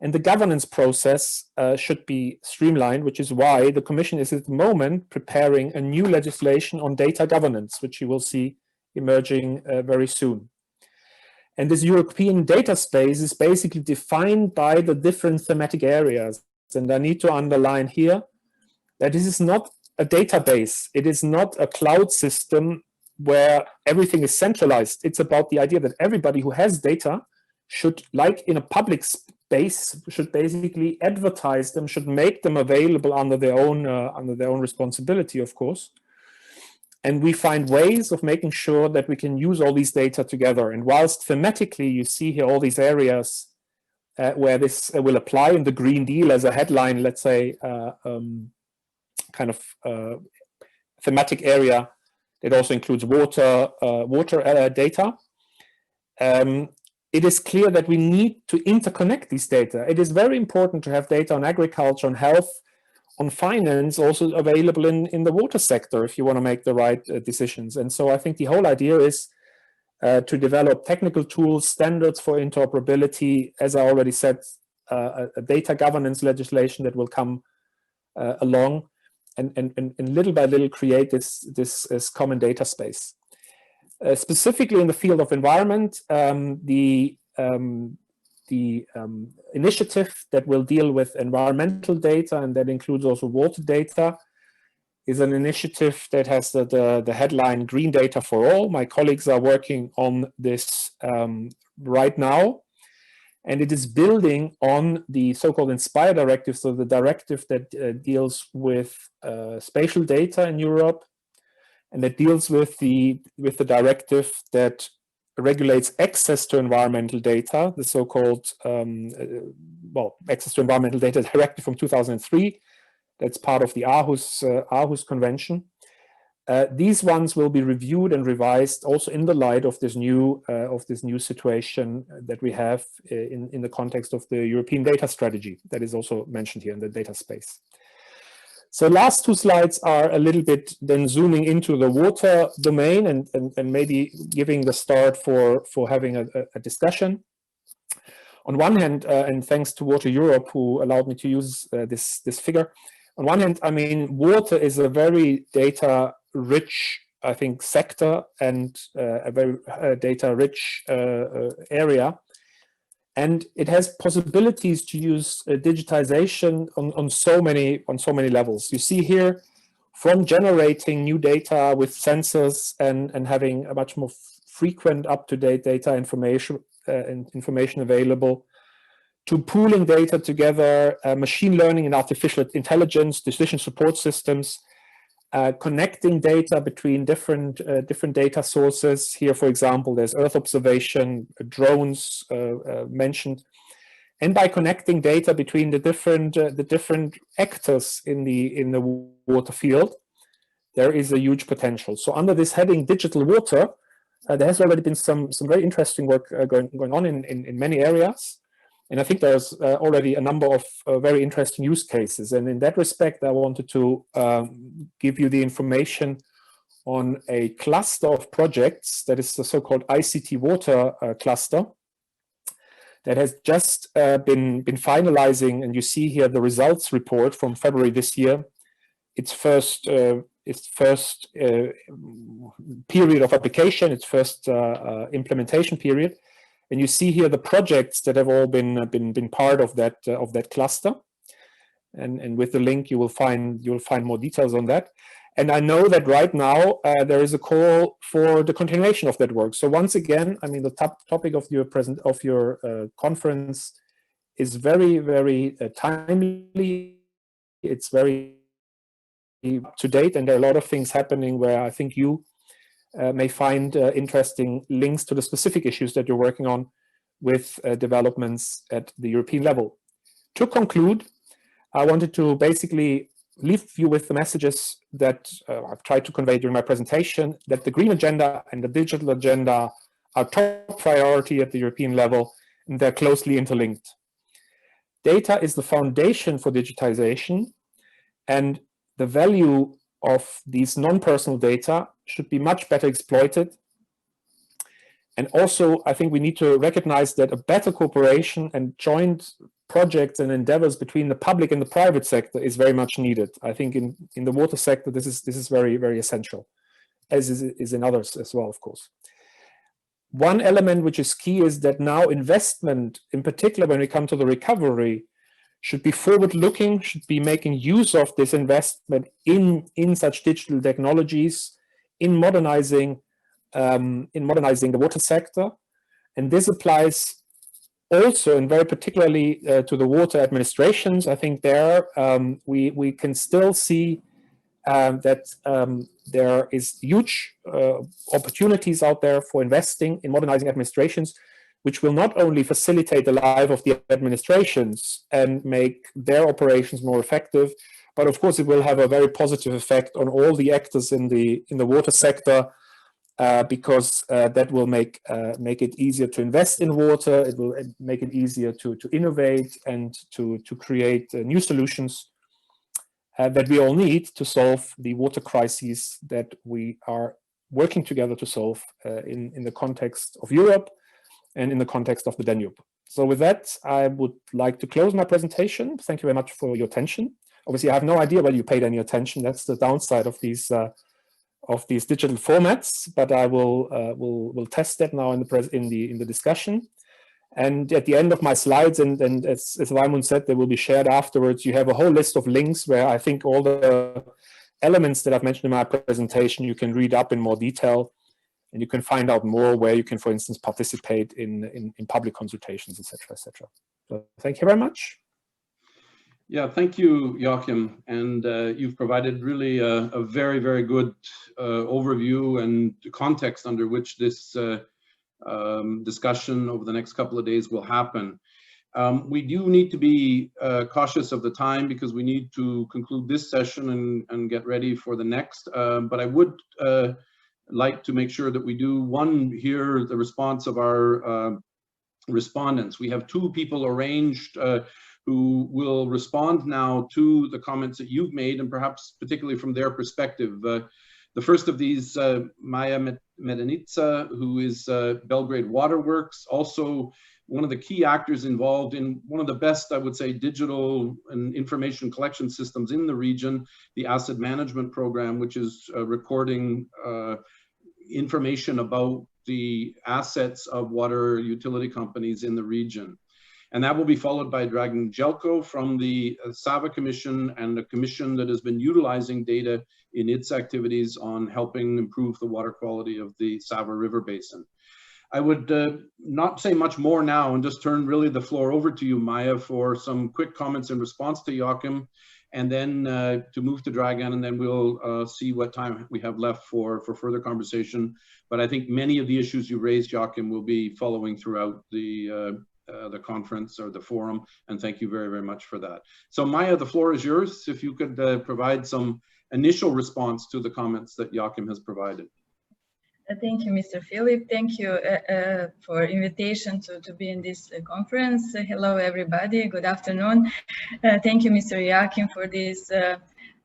And the governance process should be streamlined, which is why the Commission is at the moment preparing a new legislation on data governance, which you will see emerging very soon. And this European data space is basically defined by the different thematic areas. And I need to underline here that this is not a database. It is not a cloud system where everything is centralized. It's about the idea that everybody who has data should, like in a public space, should basically advertise them, should make them available under their own responsibility, of course. And we find ways of making sure that we can use all these data together. And whilst thematically, you see here all these areas where this will apply in the Green Deal as a headline, let's say, kind of thematic area. It also includes water data. It is clear that we need to interconnect these data. It is very important to have data on agriculture, on health, on finance, also available in the water sector if you want to make the right decisions. And so I think the whole idea is to develop technical tools, standards for interoperability, as I already said, a data governance legislation that will come along and little by little create this common data space. Specifically in the field of environment, the initiative that will deal with environmental data, and that includes also water data, is an initiative that has the headline Green Data for All. My colleagues are working on this right now, and it is building on the so-called INSPIRE directive, so the directive that deals with spatial data in Europe, and that deals with the directive that regulates access to environmental data, the so-called, access to environmental data directive from 2003. That's part of the Aarhus Convention. These ones will be reviewed and revised also in the light of this new situation that we have in the context of the European data strategy that is also mentioned here in the data space. So last two slides are a little bit then zooming into the water domain and maybe giving the start for having a discussion. On one hand, and thanks to Water Europe who allowed me to use this figure. On one hand, I mean, water is a very data-rich, I think, sector and a very data-rich area. And it has possibilities to use digitization on so many levels. You see here, from generating new data with sensors and having a much more frequent, up-to-date data information available, to pooling data together, machine learning and artificial intelligence, decision support systems, connecting data between different data sources. Here, for example, there's Earth observation, drones mentioned, and by connecting data between the different actors in the water field, there is a huge potential. So under this heading, digital water, there has already been some very interesting work going on in many areas. And I think there's already a number of very interesting use cases. And in that respect, I wanted to give you the information on a cluster of projects that is the so-called ICT water cluster that has just been finalizing, and you see here the results report from February this year, its first period of application, its first implementation period. And you see here the projects that have all been part of that cluster. And with the link, you will find more details on that. And I know that right now there is a call for the continuation of that work. So once again, I mean, the topic of your conference is very, very timely. It's very up to date, and there are a lot of things happening where I think you may find interesting links to the specific issues that you're working on with developments at the European level. To conclude, I wanted to basically leave you with the messages that I've tried to convey during my presentation, that the green agenda and the digital agenda are top priority at the European level, and they're closely interlinked. Data is the foundation for digitization, and the value of these non-personal data should be much better exploited. And also, I think we need to recognize that a better cooperation and joint projects and endeavors between the public and the private sector is very much needed. I think in the water sector, this is very, very essential, as is in others as well, of course. One element which is key is that now investment, in particular when we come to the recovery, should be forward-looking, should be making use of this investment in such digital technologies, in modernizing the water sector. And this applies also, and very particularly to the water administrations. I think there we can still see that there is huge opportunities out there for investing in modernizing administrations, which will not only facilitate the life of the administrations and make their operations more effective, but of course it will have a very positive effect on all the actors in the water sector, because that will make it easier to invest in water. It will make it easier to innovate and to create new solutions that we all need to solve the water crises that we are working together to solve in the context of Europe and in the context of the Danube. So with that, I would like to close my presentation. Thank you very much for your attention. Obviously, I have no idea whether you paid any attention. That's the downside of these digital formats, but I will test that now in the discussion. And at the end of my slides, and as Raimund said, they will be shared afterwards. You have a whole list of links where I think all the elements that I've mentioned in my presentation you can read up in more detail, and you can find out more where you can, for instance, participate in public consultations, etc., etc. So thank you very much. Yeah, thank you, Joachim. And you've provided really a very, very good overview and context under which this discussion over the next couple of days will happen. We do need to be cautious of the time because we need to conclude this session and get ready for the next. But I would like to make sure that we do, hear the response of our respondents. We have two people arranged who will respond now to the comments that you've made, and perhaps particularly from their perspective. The first of these, Maja Medenica, who is Belgrade Waterworks, also one of the key actors involved in one of the best, I would say, digital and information collection systems in the region, the Asset Management Program, which is recording information about the assets of water utility companies in the region. And that will be followed by Dragan Jelko from the Sava Commission, and a commission that has been utilizing data in its activities on helping improve the water quality of the Sava River Basin. I would not say much more now and just turn really the floor over to you, Maja, for some quick comments in response to Joachim, and then to move to Dragan, and then we'll see what time we have left for further conversation. But I think many of the issues you raised, Joachim, will be following throughout the conference or the forum, and thank you very, very much for that. So Maja, the floor is yours. If you could provide some initial response to the comments that Joachim has provided. Thank you, Mr. Philip. Thank you for invitation to be in this conference. Hello, everybody. Good afternoon. Thank you, Mr. Joachim, for this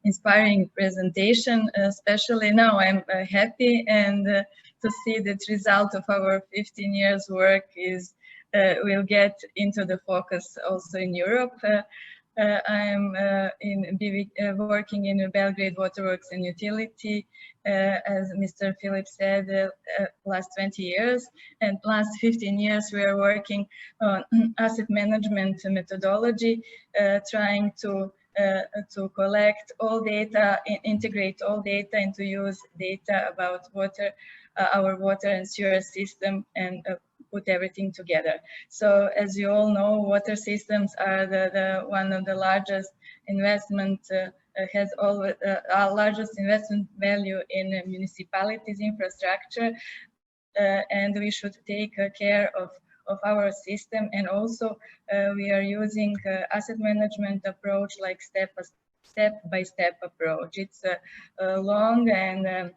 inspiring presentation. Especially now, I'm happy and to see that result of our 15 years work is will get into the focus also in Europe. I'm working in Belgrade Waterworks and Utility, as Mr. Philip said, last 20 years, and last 15 years we are working on asset management methodology, trying to collect all data, integrate all data, and to use data about water, our water and sewer system, and put everything together. So as you all know, water systems are one of the largest investment, has always our largest investment value in municipalities infrastructure, and we should take care of our system. And also we are using asset management approach, like step-by-step approach. It's a long and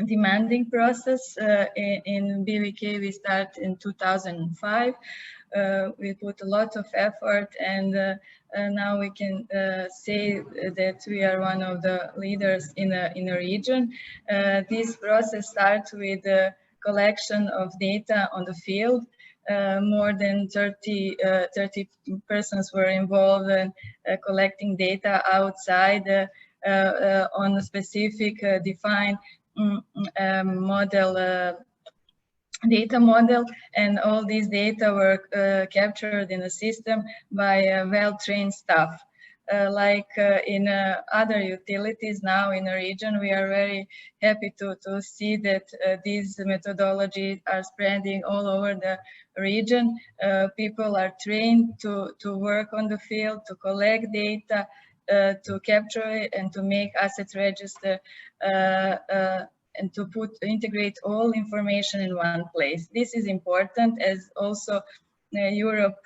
demanding process. In BVK we start in 2005. We put a lot of effort, and now we can say that we are one of the leaders in a region. This process starts with the collection of data on the field. More than 30 persons were involved in collecting data outside on a specific defined data model, and all these data were captured in the system by well-trained staff. Like in other utilities now in the region, we are very happy to see that these methodologies are spreading all over the region. People are trained to work on the field, to collect data, to capture it, and to make asset register, and to integrate all information in one place. This is important, as also Europe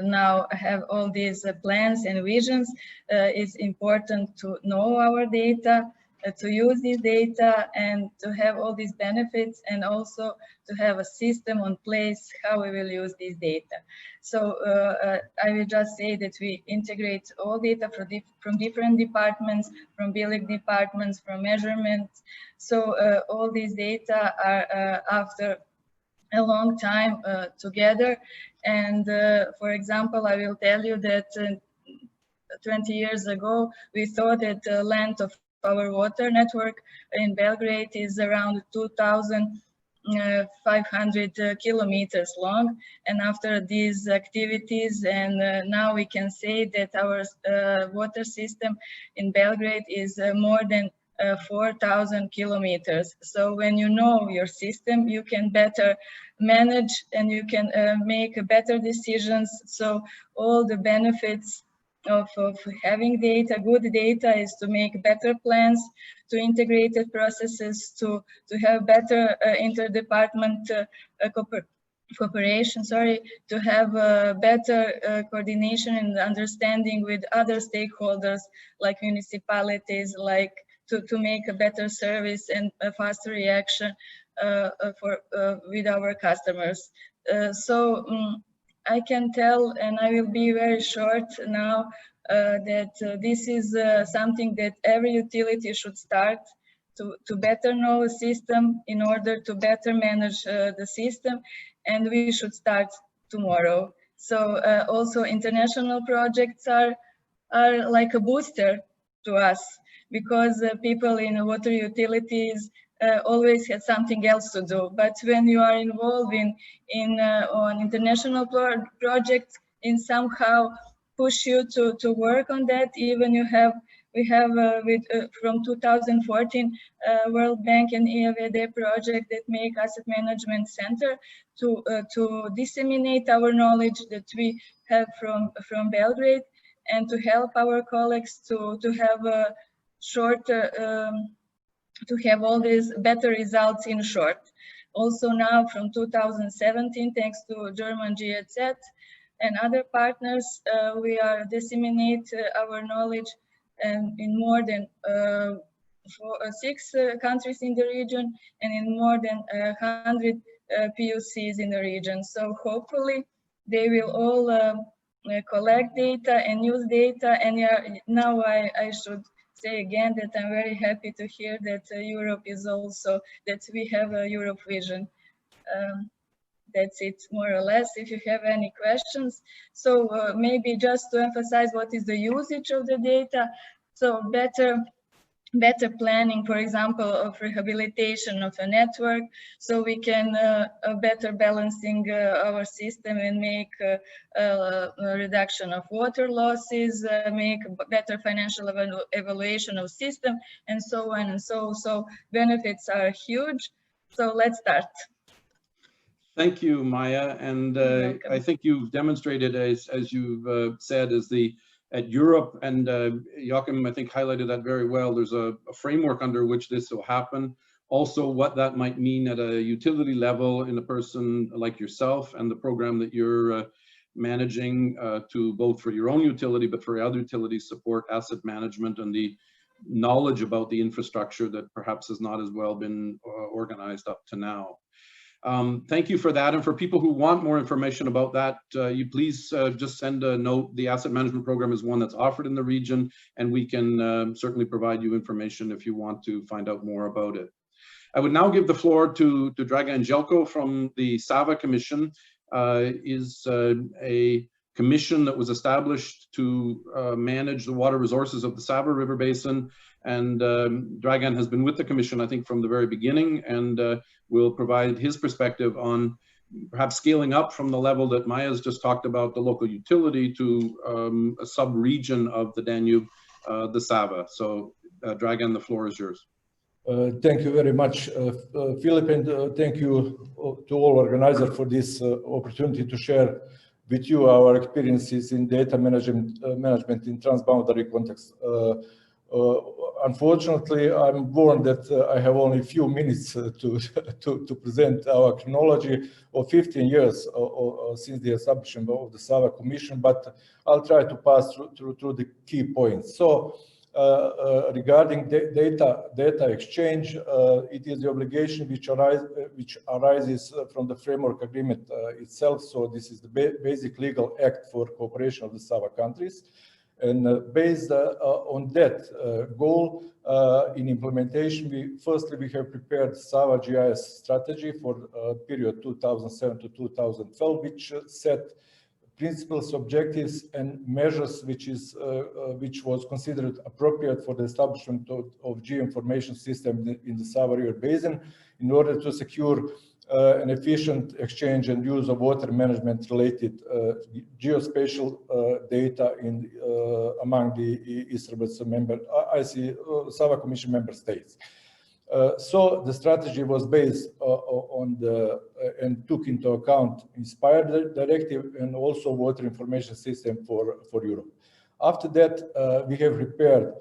now have all these plans and visions. It's important to know our data, to use this data, and to have all these benefits, and also to have a system on place how we will use this data. So I will just say that we integrate all data from different departments, from building departments, from measurements. So all these data are after a long time together. And for example, I will tell you that 20 years ago, we thought that the length of our water network in Belgrade is around 2,500 kilometers long. And after these activities, and now we can say that our water system in Belgrade is more than 4,000 kilometers. So when you know your system, you can better manage, and you can make better decisions. So all the benefits of having data, good data, is to make better plans, to integrated processes, to have better interdepartment cooperation, to have better coordination and understanding with other stakeholders, like municipalities, like to make a better service and a faster reaction with our customers. So I can tell, and I will be very short now, that this is something that every utility should start to better know a system in order to better manage the system, and we should start tomorrow. So also international projects are like a booster to us, because people in water utilities always had something else to do. But when you are involved on international projects, in somehow push you to work on that. Even we have from 2014 World Bank and EAVD project that make asset management center to disseminate our knowledge that we have from Belgrade, and to help our colleagues to have a short to have all these better results in short. Also now from 2017, thanks to German GEZ and other partners, we are disseminate our knowledge and in more than 6 countries in the region, and in more than 100 PUCs in the region. So hopefully they will all collect data and use data. And now I should say again that I'm very happy to hear that Europe is also, that we have a Europe vision. That's it, more or less, if you have any questions. So maybe just to emphasize what is the usage of the data. So better planning, for example, of rehabilitation of a network, so we can better balancing our system and make a reduction of water losses, make better financial evaluation of system, and so on and so benefits are huge. So let's start. Thank you, Maya. And I think you've demonstrated, as you've said, at Europe, and Joachim, I think, highlighted that very well. There's a framework under which this will happen. Also, what that might mean at a utility level in a person like yourself and the program that you're managing to both for your own utility, but for other utilities, support asset management and the knowledge about the infrastructure that perhaps has not as well been organized up to now. Thank you for that. And for people who want more information about that, you please just send a note. The asset management program is one that's offered in the region, and we can certainly provide you information if you want to find out more about it. I would now give the floor to Draga Angelko from the Sava Commission. Is a commission that was established to manage the water resources of the Sava River Basin. And Dragan has been with the commission, I think, from the very beginning, and will provide his perspective on perhaps scaling up from the level that Maya's just talked about, the local utility, to a sub-region of the Danube, the Sava. So Dragan, the floor is yours. Thank you very much, Philip, and thank you to all organizers for this opportunity to share with you our experiences in data management in transboundary context. Unfortunately, I'm warned that I have only a few minutes to present our chronology of 15 years since the establishment of the Sava Commission, but I'll try to pass through the key points. So, regarding data exchange, it is the obligation which arises from the framework agreement itself. So this is the basic legal act for cooperation of the Sava countries. And based on that goal, in implementation, we have prepared Sava GIS strategy for period 2007 to 2012, which set principles, objectives, and measures which was considered appropriate for the establishment of geoinformation system in the Sava River Basin in order to secure an efficient exchange and use of water management related geospatial data among the Eastern member Sava Commission member states. So the strategy was based on and took into account INSPIRE directive and also water information system for Europe. After that, we have prepared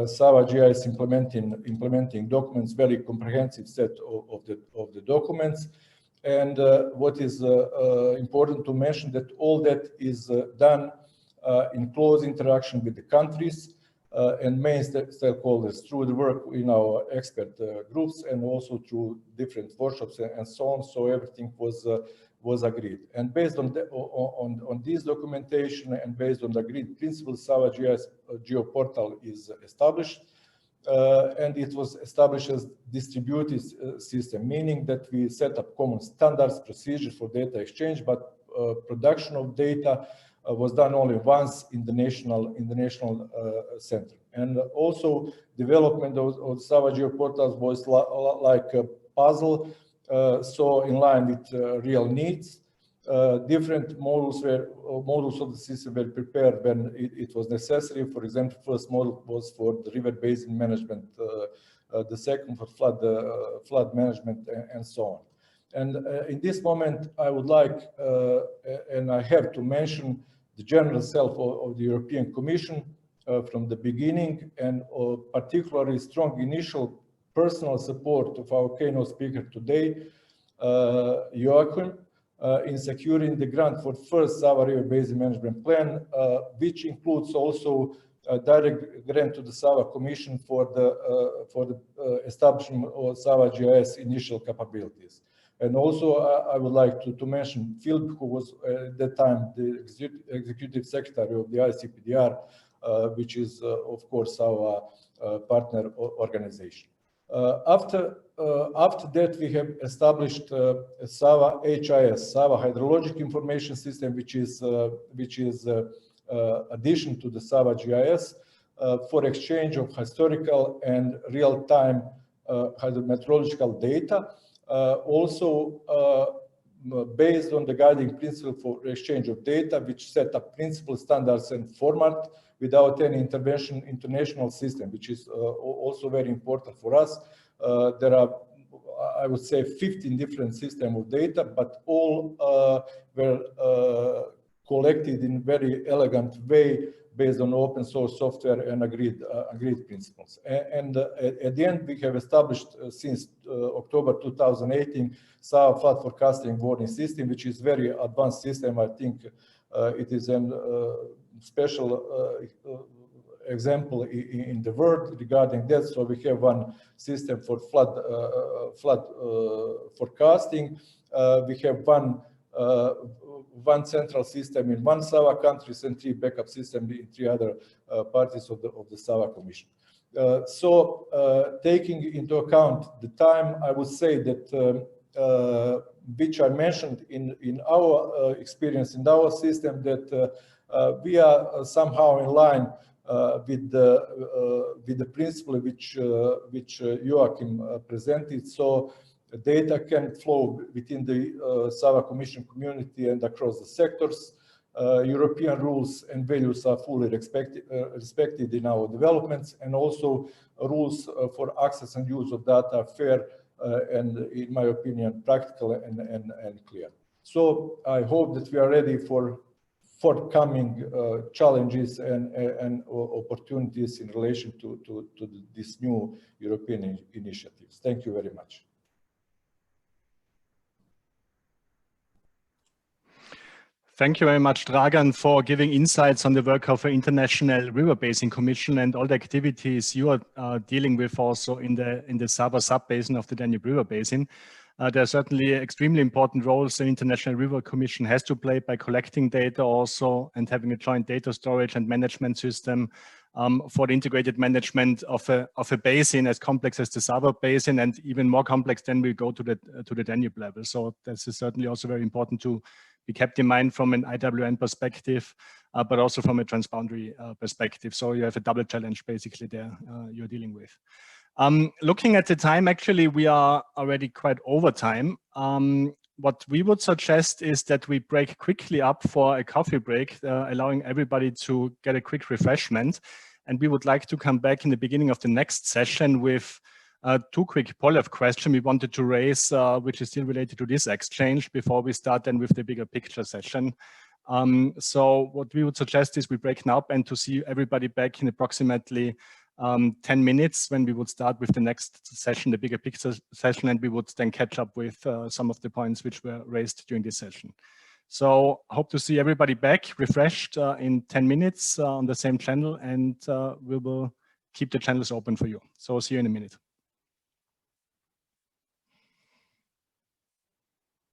Sava GIS implementing documents, very comprehensive set of the documents. And what is important to mention that all that is done in close interaction with the countries and main stakeholders through the work in our expert groups and also through different workshops and so on. So everything was agreed. And based on this documentation and based on the agreed principles, Sava GIS geoportal is established. And it was established as distributed system, meaning that we set up common standards, procedures for data exchange, but production of data was done only once in the national center. And also development of Sava geoportals was like a puzzle, so in line with real needs. Different models of the system were prepared when it was necessary. For example, first model was for the river basin management, the second for flood management, and so on. And in this moment, I would like, and I have to mention the general self of the European Commission from the beginning, and particularly strong initial personal support of our keynote speaker today, Joachim, in securing the grant for first Sava River Basin Management Plan, which includes also a direct grant to the Sava Commission for the establishment of Sava GIS initial capabilities. And also, I would like to mention Philip, who was at that time the executive secretary of the ICPDR, which is, of course, our partner organization. After that, we have established SAVA HIS, SAVA Hydrologic Information System, which is addition to the SAVA GIS for exchange of historical and real-time hydrometeorological data. Also based on the guiding principle for exchange of data, which set up principles, standards, and format without any intervention international system, which is also very important for us. There are, I would say, 15 different systems of data, but all were collected in very elegant way based on open source software and agreed principles. And at the end, we have established since October 2018 SAVA flood forecasting warning system, which is very advanced system. I think it is a special example in the world regarding that. So we have one system for flood forecasting. We have one central system in one SAVA countries and 3 backup systems in 3 other parties of the SAVA Commission. So taking into account the time, I would say that which I mentioned in our experience in our system, that we are somehow in line with the principle which Joachim presented. So data can flow within the SAVA Commission community and across the sectors. European rules and values are fully respected in our developments, and also rules for access and use of data are fair and, in my opinion, practical and clear. So I hope that we are ready for forthcoming challenges and opportunities in relation to these new European initiatives. Thank you very much. Thank you very much, Dragan, for giving insights on the work of the International River Basin Commission and all the activities you are dealing with also in the Sava sub-basin of the Danube River Basin. There are certainly extremely important roles the International River Commission has to play by collecting data also and having a joint data storage and management system for the integrated management of a basin as complex as the Sava basin, and even more complex than we go to the Danube level. So this is certainly also very important to be kept in mind from an IWN perspective, but also from a transboundary perspective. So you have a double challenge basically there you're dealing with. Looking at the time, actually, we are already quite over time. What we would suggest is that we break quickly up for a coffee break, allowing everybody to get a quick refreshment. And we would like to come back in the beginning of the next session with 2 quick follow-up questions we wanted to raise, which is still related to this exchange before we start then with the bigger picture session. So what we would suggest is we break now up and to see everybody back in approximately 10 minutes when we would start with the next session, the bigger picture session, and we would then catch up with some of the points which were raised during this session. So I hope to see everybody back refreshed in 10 minutes on the same channel, and we will keep the channels open for you. So see you in a minute.